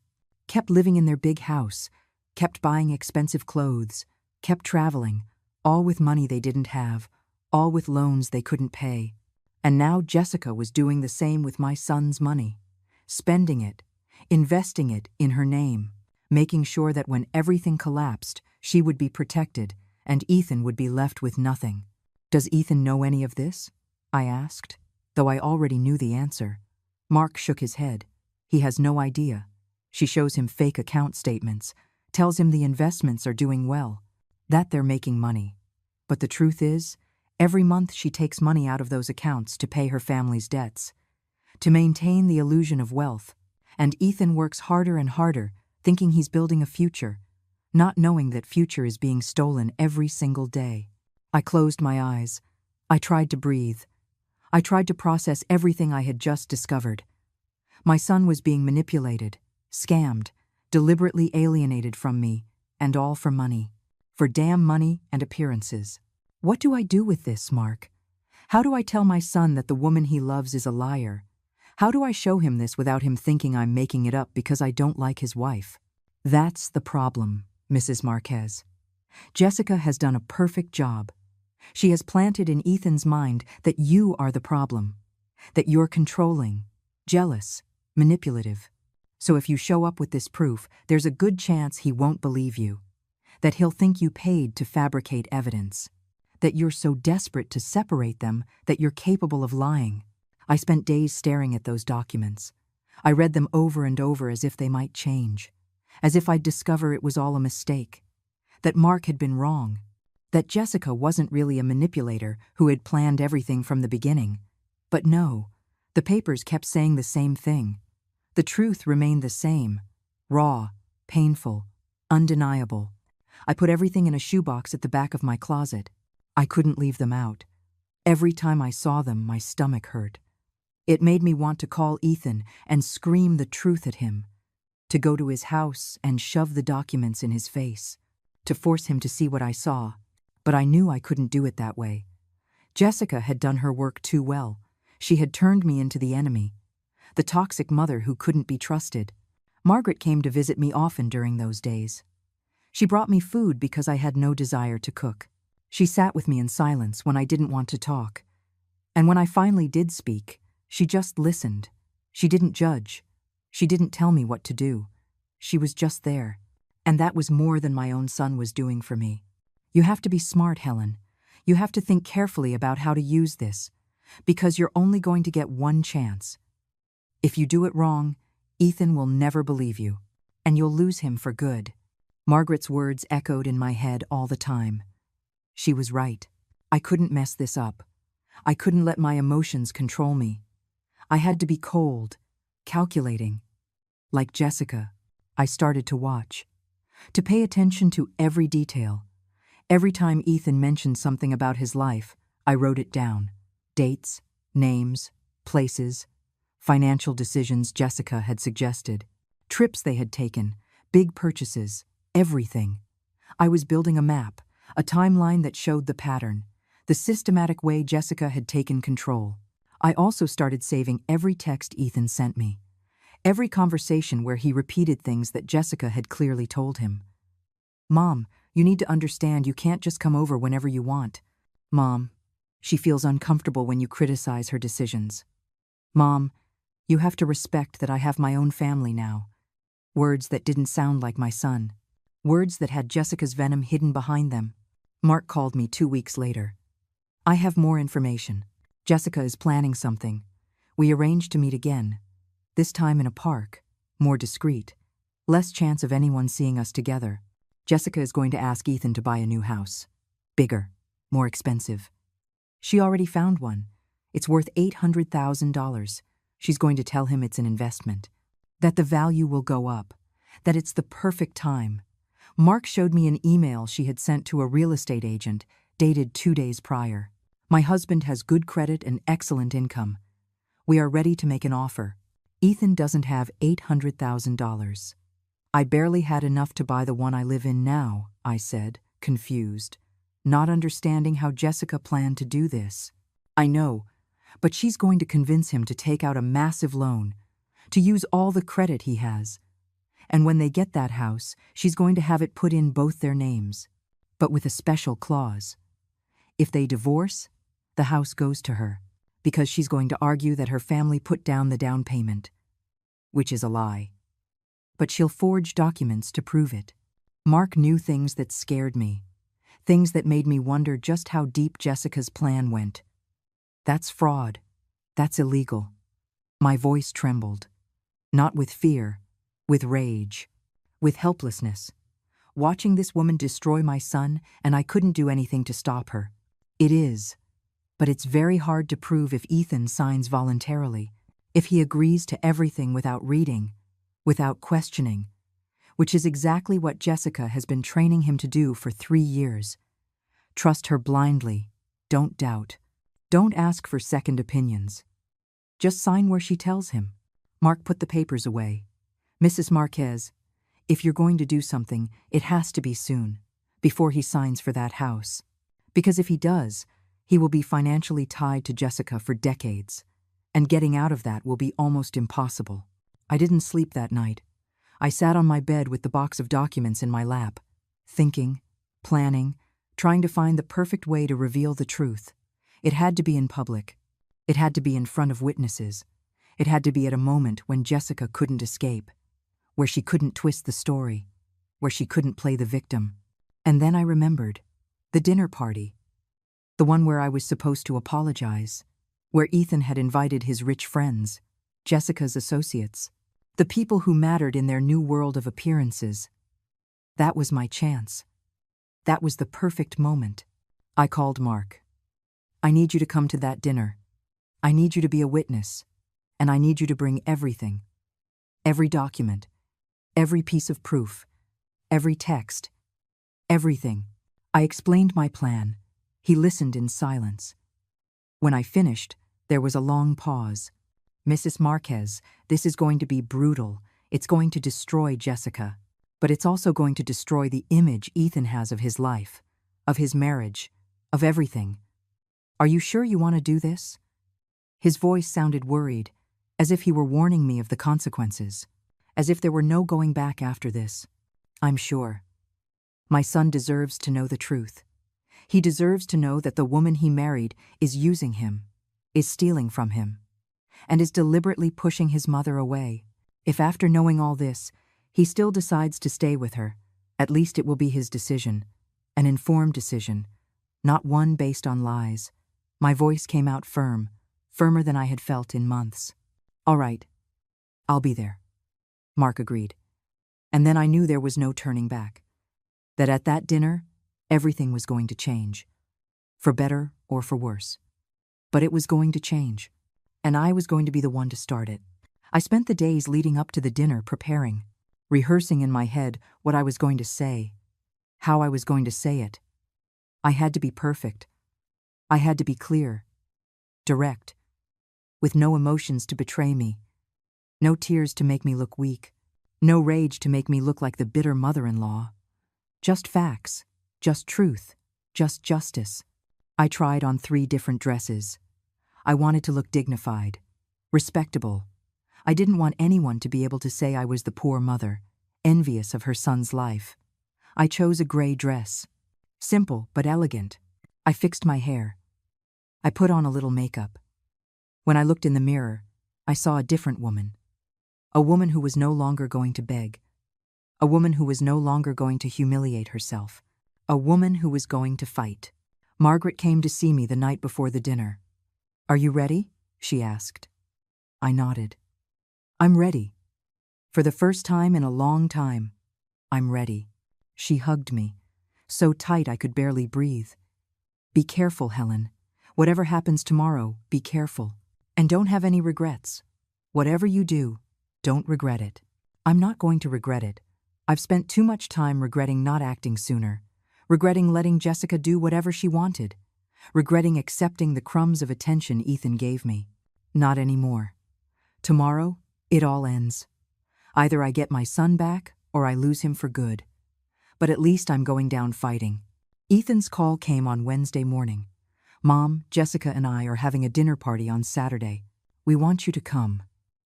kept living in their big house, kept buying expensive clothes, kept traveling, all with money they didn't have, all with loans they couldn't pay. And now Jessica was doing the same with my son's money, spending it, investing it in her name, making sure that when everything collapsed, she would be protected and Ethan would be left with nothing. Does Ethan know any of this? I asked, though I already knew the answer. Mark shook his head. He has no idea. She shows him fake account statements, tells him the investments are doing well, that they're making money. But the truth is, every month she takes money out of those accounts to pay her family's debts, to maintain the illusion of wealth, and Ethan works harder and harder, thinking he's building a future, not knowing that future is being stolen every single day. I closed my eyes. I tried to breathe. I tried to process everything I had just discovered. My son was being manipulated, scammed, deliberately alienated from me, and all for money. For damn money and appearances. What do I do with this, Mark? How do I tell my son that the woman he loves is a liar? How do I show him this without him thinking I'm making it up because I don't like his wife? That's the problem, Mrs. Marquez. Jessica has done a perfect job. She has planted in Ethan's mind that you are the problem, that you're controlling, jealous, manipulative. So if you show up with this proof, there's a good chance he won't believe you, that he'll think you paid to fabricate evidence, that you're so desperate to separate them that you're capable of lying. I spent days staring at those documents. I read them over and over as if they might change, as if I'd discover it was all a mistake, that Mark had been wrong, that Jessica wasn't really a manipulator who had planned everything from the beginning. But no, the papers kept saying the same thing. The truth remained the same, raw, painful, undeniable. I put everything in a shoebox at the back of my closet. I couldn't leave them out. Every time I saw them, my stomach hurt. It made me want to call Ethan and scream the truth at him, to go to his house and shove the documents in his face, to force him to see what I saw. But I knew I couldn't do it that way. Jessica had done her work too well. She had turned me into the enemy, the toxic mother who couldn't be trusted. Margaret came to visit me often during those days. She brought me food because I had no desire to cook. She sat with me in silence when I didn't want to talk. And when I finally did speak, she just listened. She didn't judge. She didn't tell me what to do. She was just there. And that was more than my own son was doing for me. You have to be smart, Helen. You have to think carefully about how to use this, because you're only going to get one chance. If you do it wrong, Ethan will never believe you, and you'll lose him for good. Margaret's words echoed in my head all the time. She was right. I couldn't mess this up. I couldn't let my emotions control me. I had to be cold, calculating. Like Jessica, I started to watch, to pay attention to every detail. Every time Ethan mentioned something about his life, I wrote it down. Dates, names, places, financial decisions Jessica had suggested, trips they had taken, big purchases, everything. I was building a map, a timeline that showed the pattern, the systematic way Jessica had taken control. I also started saving every text Ethan sent me, every conversation where he repeated things that Jessica had clearly told him. Mom, you need to understand you can't just come over whenever you want. Mom, she feels uncomfortable when you criticize her decisions. Mom, you have to respect that I have my own family now. Words that didn't sound like my son. Words that had Jessica's venom hidden behind them. Mark called me 2 weeks later. I have more information. Jessica is planning something. We arranged to meet again. This time in a park. More discreet. Less chance of anyone seeing us together. Jessica is going to ask Ethan to buy a new house. Bigger. More expensive. She already found one. It's worth $800,000. She's going to tell him it's an investment. That the value will go up. That it's the perfect time. Mark showed me an email she had sent to a real estate agent, dated 2 days prior. My husband has good credit and excellent income. We are ready to make an offer. Ethan doesn't have $800,000. I barely had enough to buy the one I live in now, I said, confused, not understanding how Jessica planned to do this. I know, but she's going to convince him to take out a massive loan, to use all the credit he has. And when they get that house, she's going to have it put in both their names, but with a special clause. If they divorce, the house goes to her, because she's going to argue that her family put down the down payment, which is a lie. But she'll forge documents to prove it. Mark knew things that scared me, things that made me wonder just how deep Jessica's plan went. That's fraud. That's illegal. My voice trembled, not with fear, with rage, with helplessness. Watching this woman destroy my son, and I couldn't do anything to stop her. It is, but it's very hard to prove if Ethan signs voluntarily, if he agrees to everything without reading, without questioning, which is exactly what Jessica has been training him to do for 3 years. Trust her blindly. Don't doubt. Don't ask for second opinions. Just sign where she tells him. Mark put the papers away. Mrs. Marquez, if you're going to do something, it has to be soon, before he signs for that house. Because if he does, he will be financially tied to Jessica for decades, and getting out of that will be almost impossible. I didn't sleep that night. I sat on my bed with the box of documents in my lap, thinking, planning, trying to find the perfect way to reveal the truth. It had to be in public. It had to be in front of witnesses. It had to be at a moment when Jessica couldn't escape, where she couldn't twist the story, where she couldn't play the victim. And then I remembered. The dinner party. The one where I was supposed to apologize, where Ethan had invited his rich friends, Jessica's associates, the people who mattered in their new world of appearances. That was my chance. That was the perfect moment. I called Mark. I need you to come to that dinner. I need you to be a witness, and I need you to bring everything. Every document, every piece of proof, every text, everything. I explained my plan. He listened in silence. When I finished, there was a long pause. Mrs. Marquez, this is going to be brutal. It's going to destroy Jessica. But it's also going to destroy the image Ethan has of his life, of his marriage, of everything. Are you sure you want to do this? His voice sounded worried, as if he were warning me of the consequences, as if there were no going back after this. I'm sure. My son deserves to know the truth. He deserves to know that the woman he married is using him, is stealing from him, and is deliberately pushing his mother away. If after knowing all this, he still decides to stay with her, at least it will be his decision, an informed decision, not one based on lies. My voice came out firm, firmer than I had felt in months. All right, I'll be there. Mark agreed. And then I knew there was no turning back. That at that dinner, everything was going to change, for better or for worse. But it was going to change, and I was going to be the one to start it. I spent the days leading up to the dinner preparing, rehearsing in my head what I was going to say, how I was going to say it. I had to be perfect. I had to be clear, direct, with no emotions to betray me, no tears to make me look weak, no rage to make me look like the bitter mother-in-law. Just facts, just truth, just justice. I tried on 3 different dresses. I wanted to look dignified, respectable. I didn't want anyone to be able to say I was the poor mother, envious of her son's life. I chose a gray dress, simple but elegant. I fixed my hair. I put on a little makeup. When I looked in the mirror, I saw a different woman. A woman who was no longer going to beg. A woman who was no longer going to humiliate herself. A woman who was going to fight. Margaret came to see me the night before the dinner. "Are you ready?" she asked. I nodded. "I'm ready. For the first time in a long time, I'm ready." She hugged me, so tight I could barely breathe. "Be careful, Helen. Whatever happens tomorrow, be careful. And don't have any regrets. Whatever you do, don't regret it." I'm not going to regret it. I've spent too much time regretting not acting sooner, regretting letting Jessica do whatever she wanted, regretting accepting the crumbs of attention Ethan gave me. Not anymore. Tomorrow, it all ends. Either I get my son back, or I lose him for good. But at least I'm going down fighting. Ethan's call came on Wednesday morning. Mom, Jessica and I are having a dinner party on Saturday. We want you to come.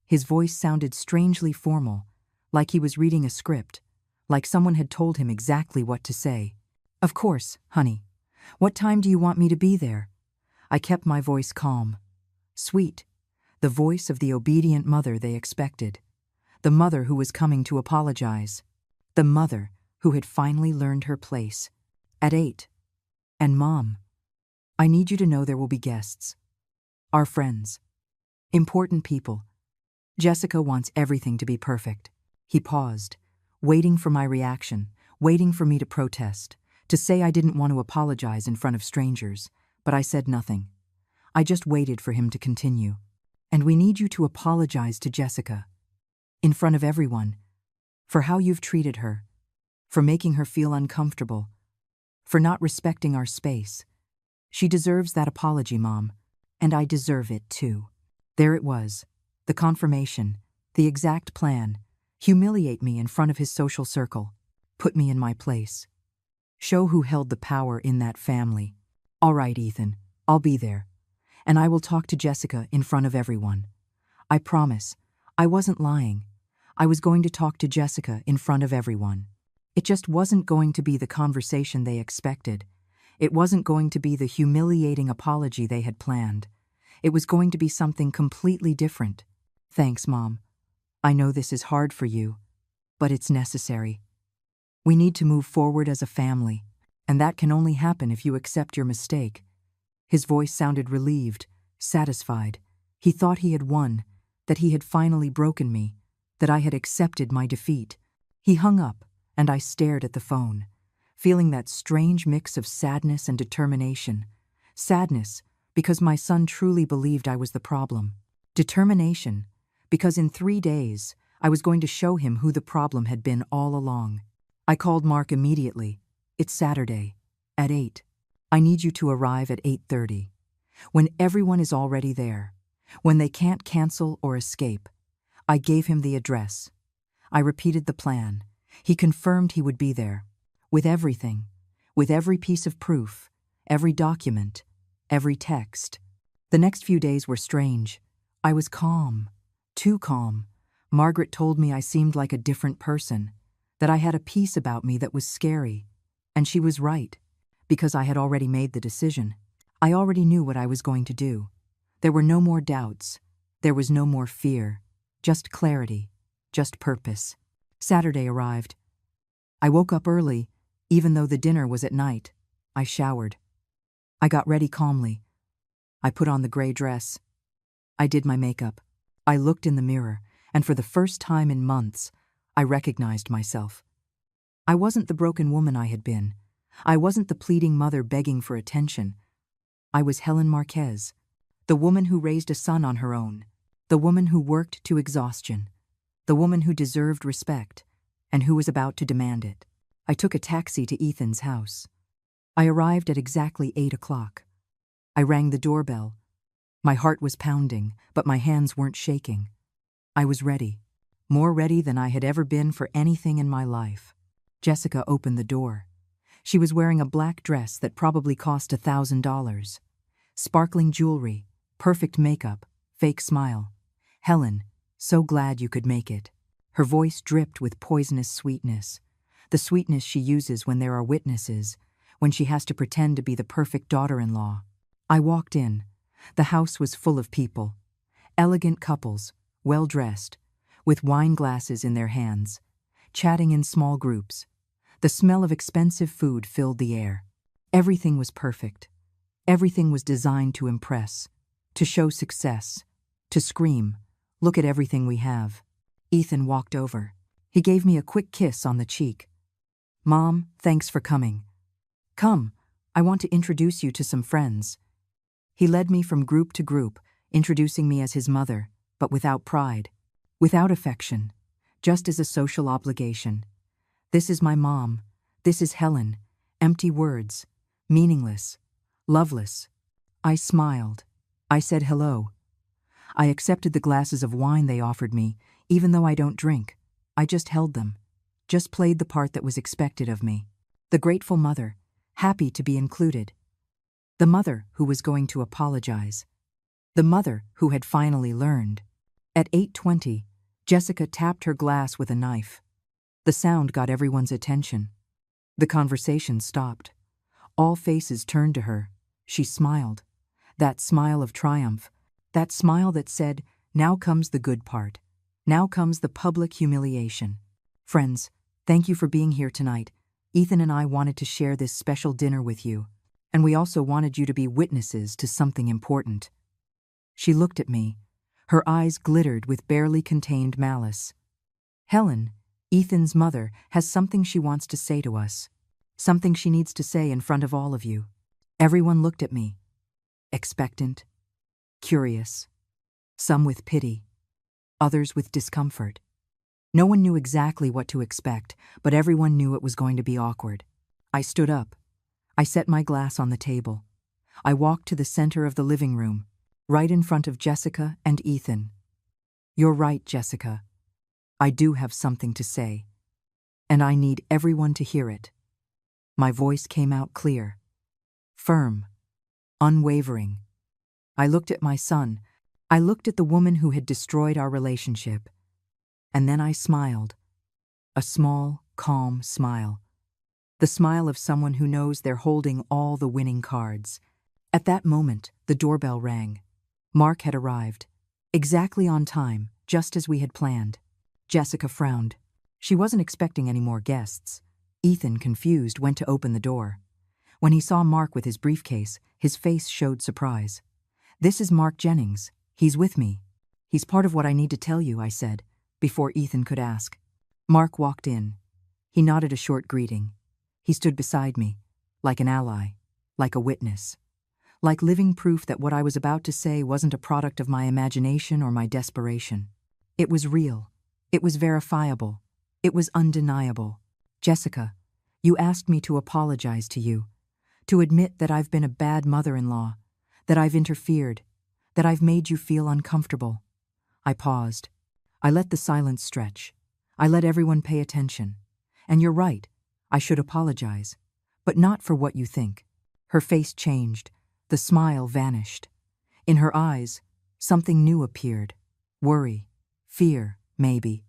His voice sounded strangely formal, like he was reading a script, like someone had told him exactly what to say. Of course, honey. What time do you want me to be there? I kept my voice calm. Sweet. The voice of the obedient mother they expected. The mother who was coming to apologize. The mother who had finally learned her place. At 8. And Mom, I need you to know there will be guests. Our friends. Important people. Jessica wants everything to be perfect. He paused, waiting for my reaction, waiting for me to protest, to say I didn't want to apologize in front of strangers, but I said nothing. I just waited for him to continue. And we need you to apologize to Jessica. In front of everyone. For how you've treated her. For making her feel uncomfortable. For not respecting our space. She deserves that apology, Mom. And I deserve it too. There it was. The confirmation. The exact plan. Humiliate me in front of his social circle. Put me in my place. Show who held the power in that family. All right, Ethan. I'll be there. And I will talk to Jessica in front of everyone. I promise. I wasn't lying. I was going to talk to Jessica in front of everyone. It just wasn't going to be the conversation they expected. It wasn't going to be the humiliating apology they had planned. It was going to be something completely different. Thanks, Mom. I know this is hard for you, but it's necessary. We need to move forward as a family, and that can only happen if you accept your mistake. His voice sounded relieved, satisfied. He thought he had won, that he had finally broken me, that I had accepted my defeat. He hung up, and I stared at the phone, feeling that strange mix of sadness and determination. Sadness, because my son truly believed I was the problem. Determination, because in 3 days, I was going to show him who the problem had been all along. I called Mark immediately. It's Saturday, at 8. I need you to arrive at 8:30. When everyone is already there. When they can't cancel or escape. I gave him the address. I repeated the plan. He confirmed he would be there. With everything. With every piece of proof. Every document. Every text. The next few days were strange. I was calm. Too calm. Margaret told me I seemed like a different person. That I had a peace about me that was scary. And she was right. Because I had already made the decision. I already knew what I was going to do. There were no more doubts. There was no more fear. Just clarity. Just purpose. Saturday arrived. I woke up early, even though the dinner was at night. I showered. I got ready calmly. I put on the gray dress. I did my makeup. I looked in the mirror, and for the first time in months, I recognized myself. I wasn't the broken woman I had been. I wasn't the pleading mother begging for attention. I was Helen Marquez, the woman who raised a son on her own, the woman who worked to exhaustion, the woman who deserved respect, and who was about to demand it. I took a taxi to Ethan's house. I arrived at exactly 8 o'clock. I rang the doorbell. My heart was pounding, but my hands weren't shaking. I was ready, more ready than I had ever been for anything in my life. Jessica opened the door. She was wearing a black dress that probably cost $1,000. Sparkling jewelry, perfect makeup, fake smile. Helen, so glad you could make it. Her voice dripped with poisonous sweetness. The sweetness she uses when there are witnesses, when she has to pretend to be the perfect daughter-in-law. I walked in. The house was full of people. Elegant couples, well-dressed, with wine glasses in their hands, chatting in small groups. The smell of expensive food filled the air. Everything was perfect. Everything was designed to impress, to show success, to scream, "Look at everything we have." Ethan walked over. He gave me a quick kiss on the cheek. "Mom, thanks for coming. Come, I want to introduce you to some friends." He led me from group to group, introducing me as his mother, but without pride, without affection, just as a social obligation. "This is my mom. This is Helen." Empty words, meaningless, loveless. I smiled. I said hello. I accepted the glasses of wine they offered me, even though I don't drink. I just held them. just played the part that was expected of me. The grateful mother, happy to be included. The mother who was going to apologize. The mother who had finally learned. At 8:20, Jessica tapped her glass with a knife. The sound got everyone's attention. The conversation stopped. All faces turned to her. She smiled. That smile of triumph. That smile that said, "Now comes the good part. Now comes the public humiliation." Friends, thank you for being here tonight. Ethan and I wanted to share this special dinner with you, and we also wanted you to be witnesses to something important. She looked at me. Her eyes glittered with barely contained malice. Helen, Ethan's mother, has something she wants to say to us. Something she needs to say in front of all of you. Everyone looked at me. Expectant. Curious. Some with pity. Others with discomfort. No one knew exactly what to expect, but everyone knew it was going to be awkward. I stood up. I set my glass on the table. I walked to the center of the living room, right in front of Jessica and Ethan. "You're right, Jessica. I do have something to say, and I need everyone to hear it." My voice came out clear, firm, unwavering. I looked at my son. I looked at the woman who had destroyed our relationship. And then I smiled. A small, calm smile. The smile of someone who knows they're holding all the winning cards. At that moment, the doorbell rang. Mark had arrived. Exactly on time, just as we had planned. Jessica frowned. She wasn't expecting any more guests. Ethan, confused, went to open the door. When he saw Mark with his briefcase, his face showed surprise. "This is Mark Jennings. He's with me. He's part of what I need to tell you," I said, before Ethan could ask. Mark walked in. He nodded a short greeting. He stood beside me, like an ally, like a witness, like living proof that what I was about to say wasn't a product of my imagination or my desperation. It was real. It was verifiable. It was undeniable. "Jessica, you asked me to apologize to you, to admit that I've been a bad mother-in-law, that I've interfered, that I've made you feel uncomfortable." I paused. I let the silence stretch. I let everyone pay attention. "And you're right, I should apologize. But not for what you think." Her face changed. The smile vanished. In her eyes, something new appeared. Worry, fear, maybe.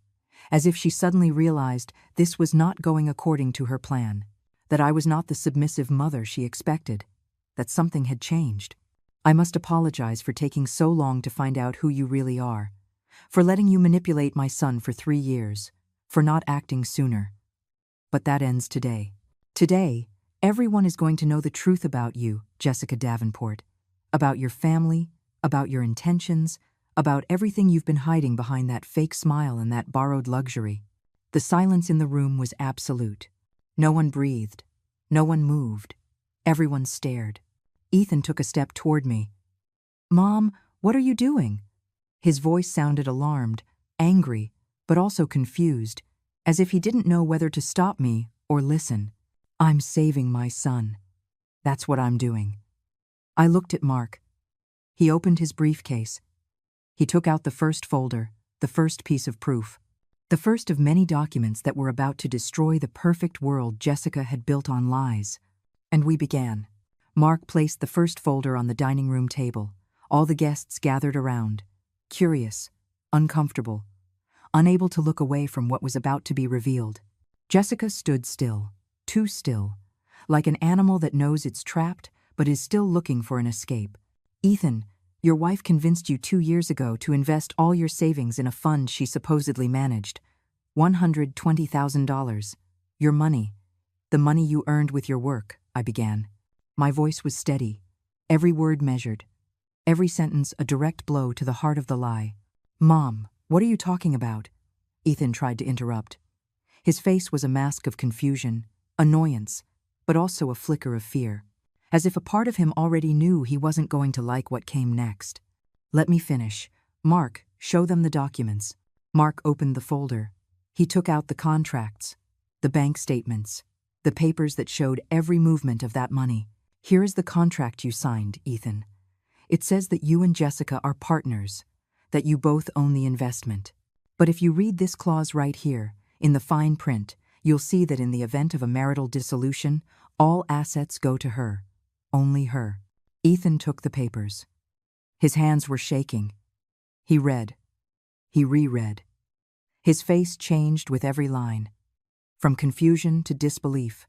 As if she suddenly realized this was not going according to her plan. That I was not the submissive mother she expected. That something had changed. "I must apologize for taking so long to find out who you really are. For letting you manipulate my son for 3 years, for not acting sooner. But that ends today. Today, everyone is going to know the truth about you, Jessica Davenport. About your family, about your intentions, about everything you've been hiding behind that fake smile and that borrowed luxury." The silence in the room was absolute. No one breathed. No one moved. Everyone stared. Ethan took a step toward me. "Mom, what are you doing?" His voice sounded alarmed, angry, but also confused, as if he didn't know whether to stop me or listen. "I'm saving my son. That's what I'm doing." I looked at Mark. He opened his briefcase. He took out the first folder, the first piece of proof, the first of many documents that were about to destroy the perfect world Jessica had built on lies. And we began. Mark placed the first folder on the dining room table. All the guests gathered around. Curious, uncomfortable, unable to look away from what was about to be revealed. Jessica stood still, too still, like an animal that knows it's trapped but is still looking for an escape. "Ethan, your wife convinced you 2 years ago to invest all your savings in a fund she supposedly managed. $120,000. Your money. The money you earned with your work," I began. My voice was steady, every word measured. Every sentence a direct blow to the heart of the lie. "Mom, what are you talking about?" Ethan tried to interrupt. His face was a mask of confusion, annoyance, but also a flicker of fear, as if a part of him already knew he wasn't going to like what came next. "Let me finish. Mark, show them the documents." Mark opened the folder. He took out the contracts, the bank statements, the papers that showed every movement of that money. "Here is the contract you signed, Ethan. It says that you and Jessica are partners, that you both own the investment. But if you read this clause right here, in the fine print, you'll see that in the event of a marital dissolution, all assets go to her. Only her. Ethan took the papers. His hands were shaking. He read. He reread. His face changed with every line. From confusion to disbelief.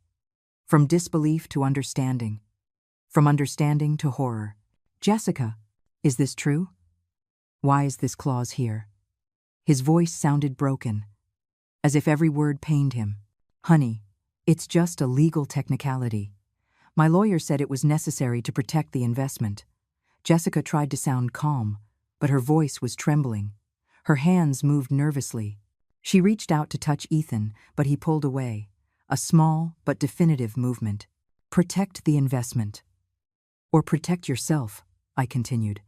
From disbelief to understanding. From understanding to horror. Jessica, is this true? Why is this clause here? His voice sounded broken, as if every word pained him. Honey, it's just a legal technicality. My lawyer said it was necessary to protect the investment. Jessica tried to sound calm, but her voice was trembling. Her hands moved nervously. She reached out to touch Ethan, but he pulled away. A small but definitive movement. Protect the investment. Or protect yourself, I continued.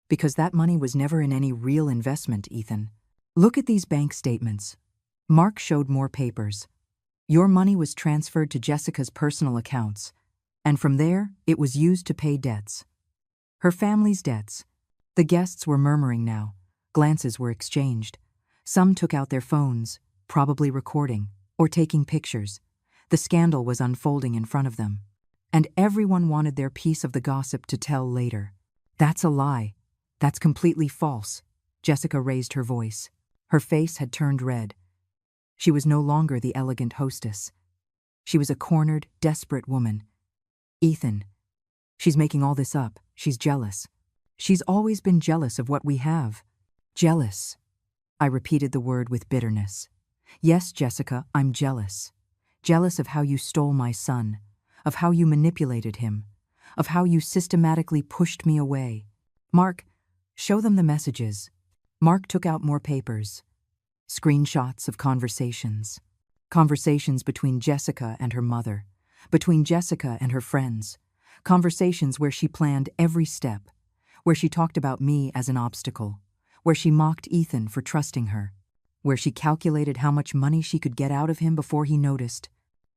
Because that money was never in any real investment, Ethan. Look at these bank statements. Mark showed more papers. Your money was transferred to Jessica's personal accounts, and from there, it was used to pay debts. Her family's debts. The guests were murmuring now. Glances were exchanged. Some took out their phones, probably recording, or taking pictures. The scandal was unfolding in front of them. And everyone wanted their piece of the gossip to tell later. That's a lie. That's completely false. Jessica raised her voice. Her face had turned red. She was no longer the elegant hostess. She was a cornered, desperate woman. Ethan, she's making all this up. She's jealous. She's always been jealous of what we have. Jealous. I repeated the word with bitterness. Yes, Jessica, I'm jealous. Jealous of how you stole my son, of how you manipulated him, of how you systematically pushed me away. Mark, show them the messages. Mark took out more papers. Screenshots of conversations. Conversations between Jessica and her mother, between Jessica and her friends. Conversations where she planned every step, where she talked about me as an obstacle, where she mocked Ethan for trusting her, where she calculated how much money she could get out of him before he noticed.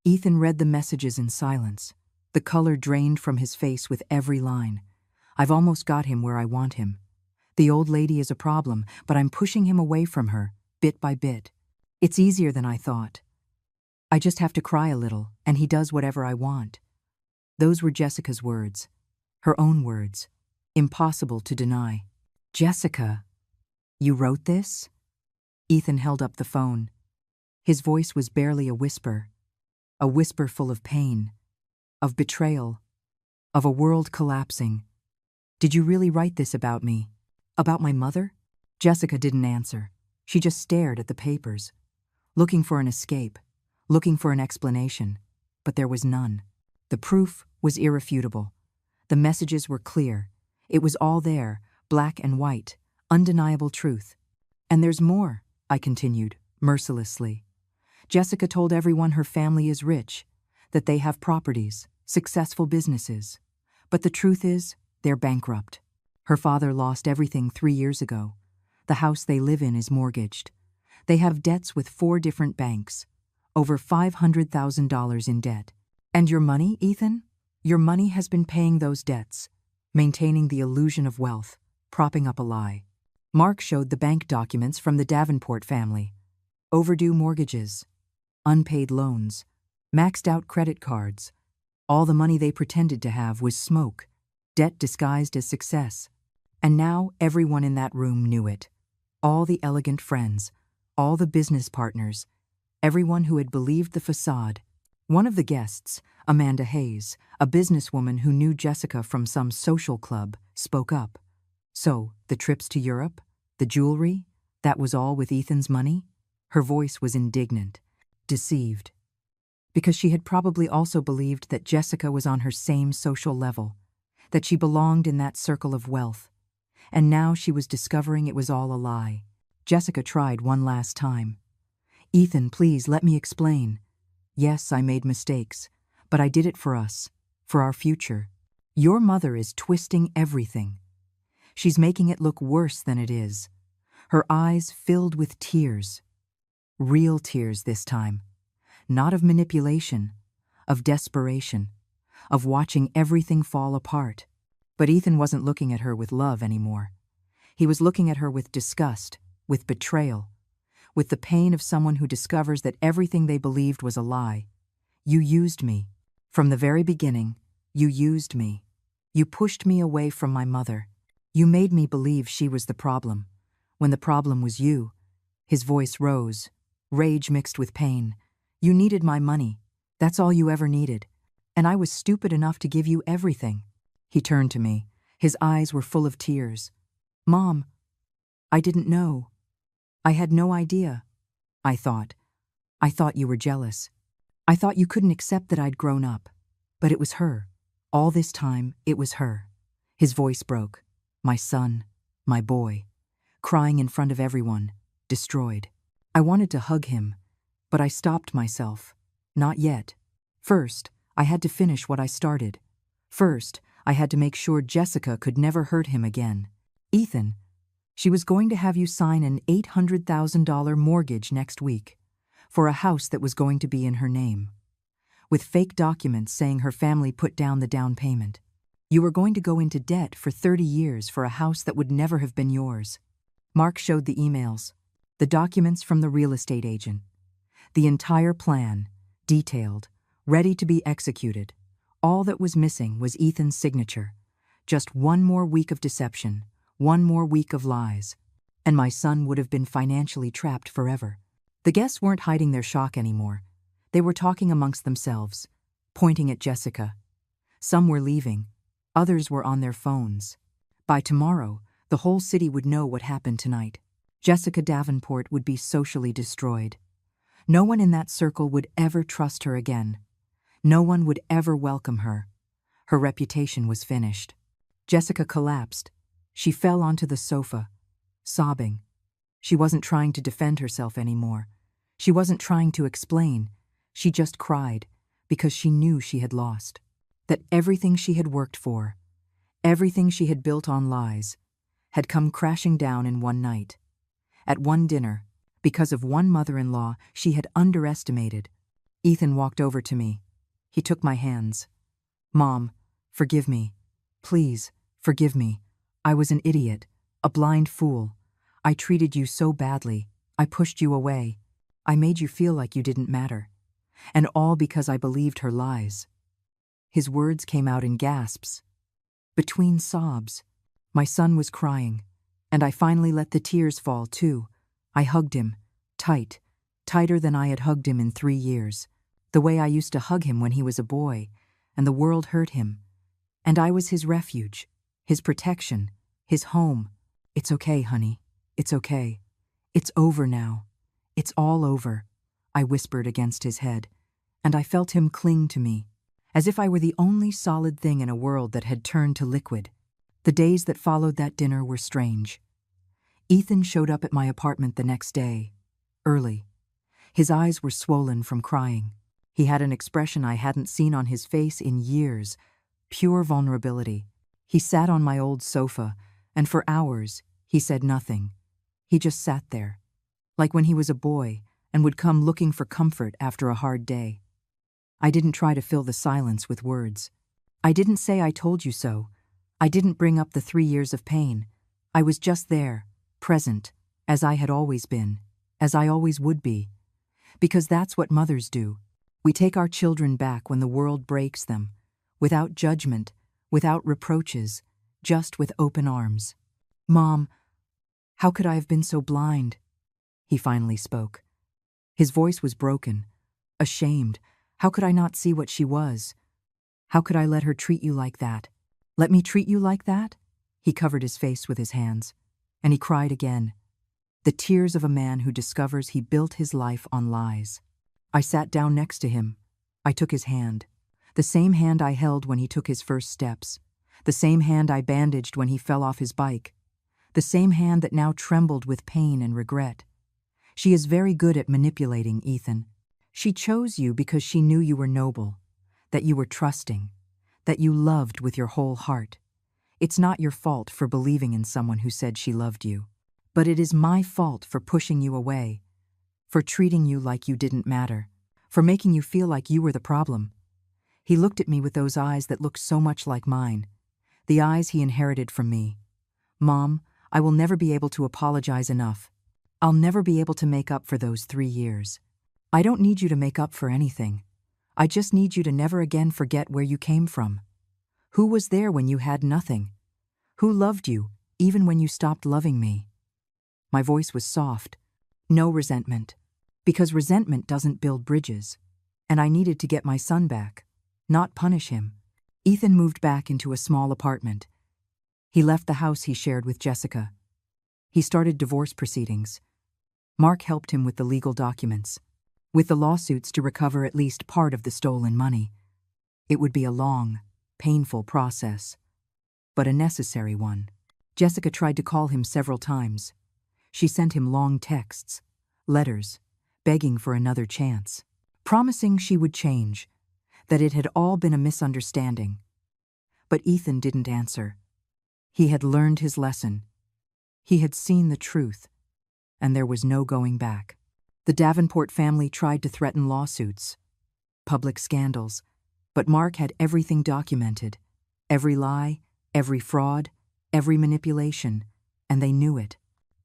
Ethan read the messages in silence. The color drained from his face with every line. I've almost got him where I want him. The old lady is a problem, but I'm pushing him away from her, bit by bit. It's easier than I thought. I just have to cry a little, and he does whatever I want. Those were Jessica's words. Her own words. Impossible to deny. Jessica, you wrote this? Ethan held up the phone. His voice was barely a whisper full of pain, of betrayal, of a world collapsing. Did you really write this about me? About my mother? Jessica didn't answer. She just stared at the papers, looking for an escape, looking for an explanation, but there was none. The proof was irrefutable. The messages were clear. It was all there, black and white, undeniable truth. And there's more, I continued, mercilessly. Jessica told everyone her family is rich, that they have properties, successful businesses. But the truth is, they're bankrupt. Her father lost everything 3 years ago. The house they live in is mortgaged. They have debts with 4 different banks, over $500,000 in debt. And your money, Ethan? Your money has been paying those debts, maintaining the illusion of wealth, propping up a lie. Mark showed the bank documents from the Davenport family. Overdue mortgages, unpaid loans, maxed out credit cards. All the money they pretended to have was smoke, debt disguised as success. And now everyone in that room knew it. All the elegant friends, all the business partners, everyone who had believed the facade. One of the guests, Amanda Hayes, a businesswoman who knew Jessica from some social club, spoke up. So, the trips to Europe, the jewelry, that was all with Ethan's money? Her voice was indignant, deceived. Because she had probably also believed that Jessica was on her same social level, that she belonged in that circle of wealth. And now she was discovering it was all a lie. Jessica tried one last time. Ethan, please let me explain. Yes, I made mistakes, but I did it for us, for our future. Your mother is twisting everything. She's making it look worse than it is. Her eyes filled with tears. Real tears this time. Not of manipulation, of desperation, of watching everything fall apart. But Ethan wasn't looking at her with love anymore. He was looking at her with disgust, with betrayal, with the pain of someone who discovers that everything they believed was a lie. You used me. From the very beginning, you used me. You pushed me away from my mother. You made me believe she was the problem, when the problem was you. His voice rose, rage mixed with pain. You needed my money. That's all you ever needed. And I was stupid enough to give you everything. He turned to me. His eyes were full of tears. Mom, I didn't know. I had no idea. I thought you were jealous. I thought you couldn't accept that I'd grown up. But it was her. All this time, it was her. His voice broke. My son, my boy, crying in front of everyone, destroyed. I wanted to hug him, but I stopped myself. Not yet. First, I had to finish what I started. First, I had to make sure Jessica could never hurt him again. Ethan, she was going to have you sign an $800,000 mortgage next week for a house that was going to be in her name, with fake documents saying her family put down the down payment. You were going to go into debt for 30 years for a house that would never have been yours. Mark showed the emails, the documents from the real estate agent, the entire plan, detailed, ready to be executed. All that was missing was Ethan's signature. Just one more week of deception, one more week of lies, and my son would have been financially trapped forever. The guests weren't hiding their shock anymore. They were talking amongst themselves, pointing at Jessica. Some were leaving. Others were on their phones. By tomorrow, the whole city would know what happened tonight. Jessica Davenport would be socially destroyed. No one in that circle would ever trust her again. No one would ever welcome her. Her reputation was finished. Jessica collapsed. She fell onto the sofa, sobbing. She wasn't trying to defend herself anymore. She wasn't trying to explain. She just cried because she knew she had lost. That everything she had worked for, everything she had built on lies, had come crashing down in one night. At one dinner, because of one mother-in-law she had underestimated. Ethan walked over to me. He took my hands. Mom, forgive me. Please, forgive me. I was an idiot, a blind fool. I treated you so badly. I pushed you away. I made you feel like you didn't matter. And all because I believed her lies. His words came out in gasps. Between sobs, my son was crying, and I finally let the tears fall too. I hugged him, tight, tighter than I had hugged him in 3 years, the way I used to hug him when he was a boy, and the world hurt him. And I was his refuge, his protection, his home. It's okay, honey. It's okay. It's over now. It's all over, I whispered against his head, and I felt him cling to me, as if I were the only solid thing in a world that had turned to liquid. The days that followed that dinner were strange. Ethan showed up at my apartment the next day, early. His eyes were swollen from crying. He had an expression I hadn't seen on his face in years, pure vulnerability. He sat on my old sofa, and for hours, he said nothing. He just sat there, like when he was a boy and would come looking for comfort after a hard day. I didn't try to fill the silence with words. I didn't say I told you so. I didn't bring up the 3 years of pain. I was just there, present, as I had always been, as I always would be. Because that's what mothers do. We take our children back when the world breaks them, without judgment, without reproaches, just with open arms. Mom, how could I have been so blind? He finally spoke. His voice was broken, ashamed. How could I not see what she was? How could I let her treat you like that? Let me treat you like that? He covered his face with his hands, and he cried again. The tears of a man who discovers he built his life on lies. I sat down next to him. I took his hand. The same hand I held when he took his first steps. The same hand I bandaged when he fell off his bike. The same hand that now trembled with pain and regret. She is very good at manipulating, Ethan. She chose you because she knew you were noble, that you were trusting, that you loved with your whole heart. It's not your fault for believing in someone who said she loved you, but it is my fault for pushing you away, for treating you like you didn't matter, for making you feel like you were the problem. He looked at me with those eyes that looked so much like mine, the eyes he inherited from me. Mom, I will never be able to apologize enough. I'll never be able to make up for those 3 years. I don't need you to make up for anything. I just need you to never again forget where you came from. Who was there when you had nothing? Who loved you, even when you stopped loving me?" My voice was soft. No resentment. Because resentment doesn't build bridges. And I needed to get my son back, not punish him. Ethan moved back into a small apartment. He left the house he shared with Jessica. He started divorce proceedings. Mark helped him with the legal documents, with the lawsuits to recover at least part of the stolen money. It would be a long, painful process, but a necessary one. Jessica tried to call him several times. She sent him long texts, letters, begging for another chance, promising she would change, that it had all been a misunderstanding. But Ethan didn't answer. He had learned his lesson. He had seen the truth, and there was no going back. The Davenport family tried to threaten lawsuits, public scandals, but Mark had everything documented, every lie, every fraud, every manipulation, and they knew it.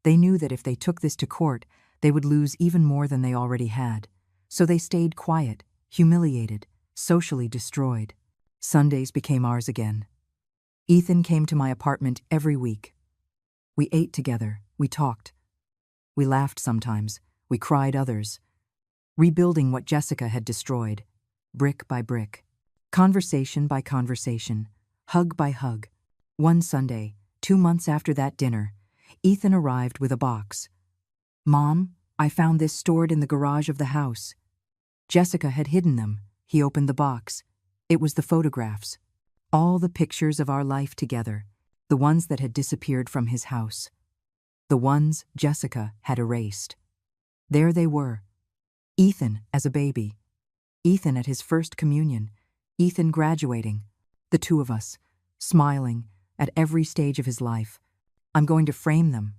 They knew that if they took this to court, they would lose even more than they already had. So they stayed quiet, humiliated, socially destroyed. Sundays became ours again. Ethan came to my apartment every week. We ate together, we talked. We laughed sometimes, we cried others, rebuilding what Jessica had destroyed, brick by brick, conversation by conversation, hug by hug. One Sunday, 2 months after that dinner, Ethan arrived with a box. "Mom, I found this stored in the garage of the house." Jessica had hidden them. He opened the box. It was the photographs. All the pictures of our life together, the ones that had disappeared from his house. The ones Jessica had erased. There they were. Ethan as a baby. Ethan at his first communion. Ethan graduating. The two of us, smiling, at every stage of his life. I'm going to frame them.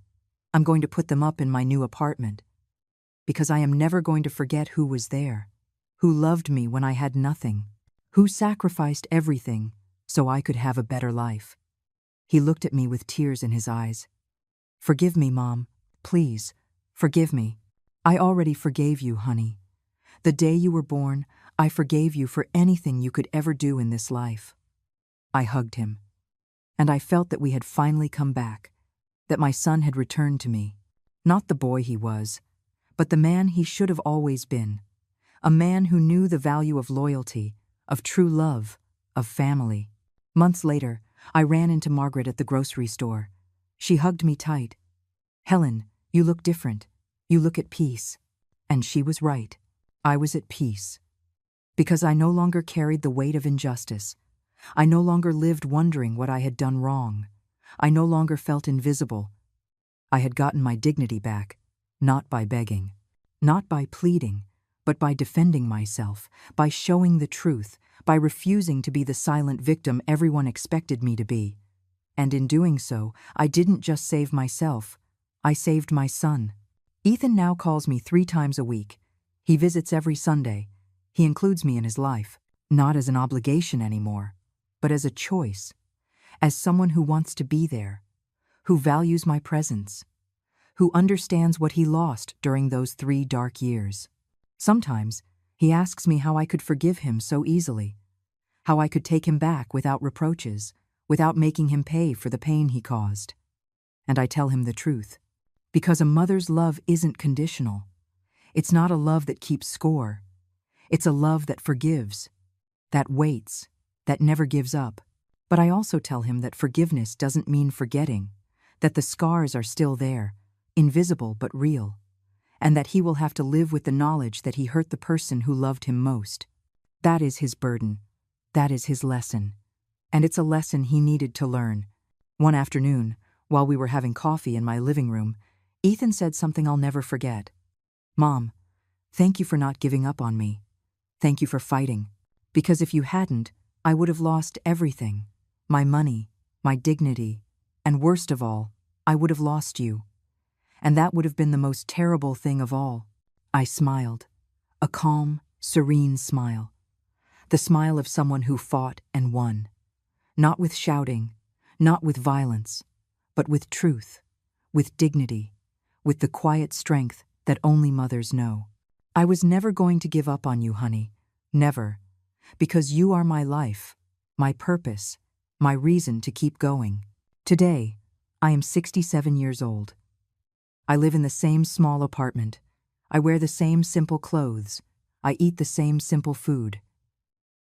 I'm going to put them up in my new apartment. Because I am never going to forget who was there, who loved me when I had nothing, who sacrificed everything so I could have a better life. He looked at me with tears in his eyes. "Forgive me, Mom. Please, forgive me. I already forgave you, honey. The day you were born, I forgave you for anything you could ever do in this life." I hugged him. And I felt that we had finally come back, that my son had returned to me. Not the boy he was, but the man he should have always been. A man who knew the value of loyalty, of true love, of family. Months later, I ran into Margaret at the grocery store. She hugged me tight. "Helen, you look different. You look at peace." And she was right. I was at peace. Because I no longer carried the weight of injustice. I no longer lived wondering what I had done wrong. I no longer felt invisible. I had gotten my dignity back, not by begging, not by pleading, but by defending myself, by showing the truth, by refusing to be the silent victim everyone expected me to be. And in doing so, I didn't just save myself, I saved my son. Ethan now calls me 3 times a week. He visits every Sunday. He includes me in his life, not as an obligation anymore, but as a choice, as someone who wants to be there, who values my presence, who understands what he lost during those 3 dark years. Sometimes he asks me how I could forgive him so easily, how I could take him back without reproaches, without making him pay for the pain he caused. And I tell him the truth, because a mother's love isn't conditional. It's not a love that keeps score. It's a love that forgives, that waits, that never gives up. But I also tell him that forgiveness doesn't mean forgetting, that the scars are still there, invisible but real, and that he will have to live with the knowledge that he hurt the person who loved him most. That is his burden. That is his lesson. And it's a lesson he needed to learn. One afternoon, while we were having coffee in my living room, Ethan said something I'll never forget. "Mom, thank you for not giving up on me. Thank you for fighting. Because if you hadn't, I would have lost everything. My money, my dignity, and worst of all, I would have lost you. And that would have been the most terrible thing of all." I smiled, a calm, serene smile. The smile of someone who fought and won. Not with shouting, not with violence, but with truth, with dignity, with the quiet strength that only mothers know. I was never going to give up on you, honey. Never. Because you are my life, my purpose, my reason to keep going. Today, I am 67 years old. I live in the same small apartment. I wear the same simple clothes. I eat the same simple food.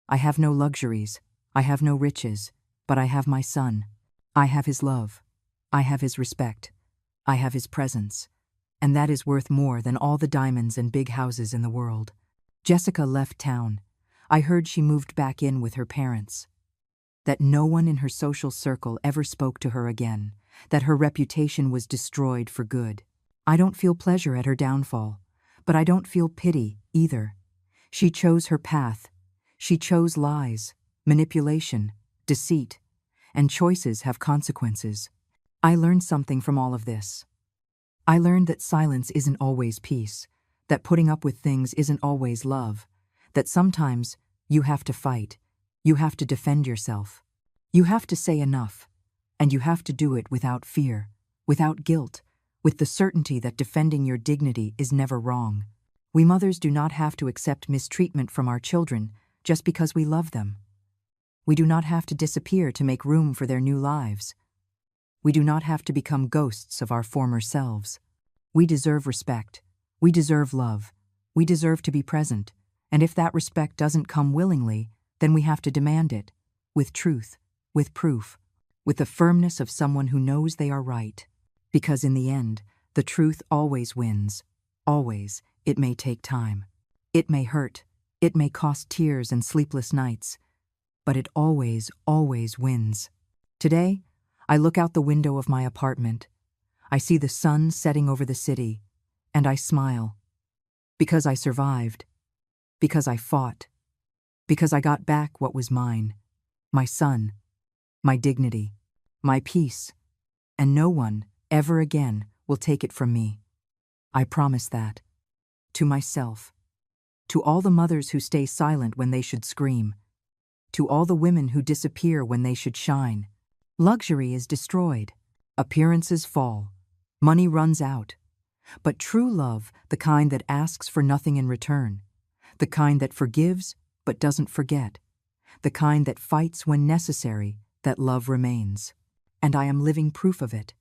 I have no luxuries. I have no riches. But I have my son. I have his love. I have his respect. I have his presence. And that is worth more than all the diamonds and big houses in the world. Jessica left town. I heard she moved back in with her parents. That no one in her social circle ever spoke to her again. That her reputation was destroyed for good. I don't feel pleasure at her downfall, but I don't feel pity either. She chose her path. She chose lies, manipulation, deceit, and choices have consequences. I learned something from all of this. I learned that silence isn't always peace, that putting up with things isn't always love, that sometimes you have to fight, you have to defend yourself, you have to say enough, and you have to do it without fear, without guilt, with the certainty that defending your dignity is never wrong. We mothers do not have to accept mistreatment from our children just because we love them. We do not have to disappear to make room for their new lives. We do not have to become ghosts of our former selves. We deserve respect. We deserve love. We deserve to be present. And if that respect doesn't come willingly, then we have to demand it, with truth, with proof, with the firmness of someone who knows they are right. Because in the end, the truth always wins. Always. It may take time. It may hurt. It may cost tears and sleepless nights. But it always, always wins. Today, I look out the window of my apartment. I see the sun setting over the city, and I smile. Because I survived. Because I fought. Because I got back what was mine. My son. My dignity. My peace. And no one, ever again, will take it from me. I promise that. To myself. To all the mothers who stay silent when they should scream. To all the women who disappear when they should shine. Luxury is destroyed. Appearances fall. Money runs out. But true love, the kind that asks for nothing in return, the kind that forgives but doesn't forget, the kind that fights when necessary, that love remains. And I am living proof of it.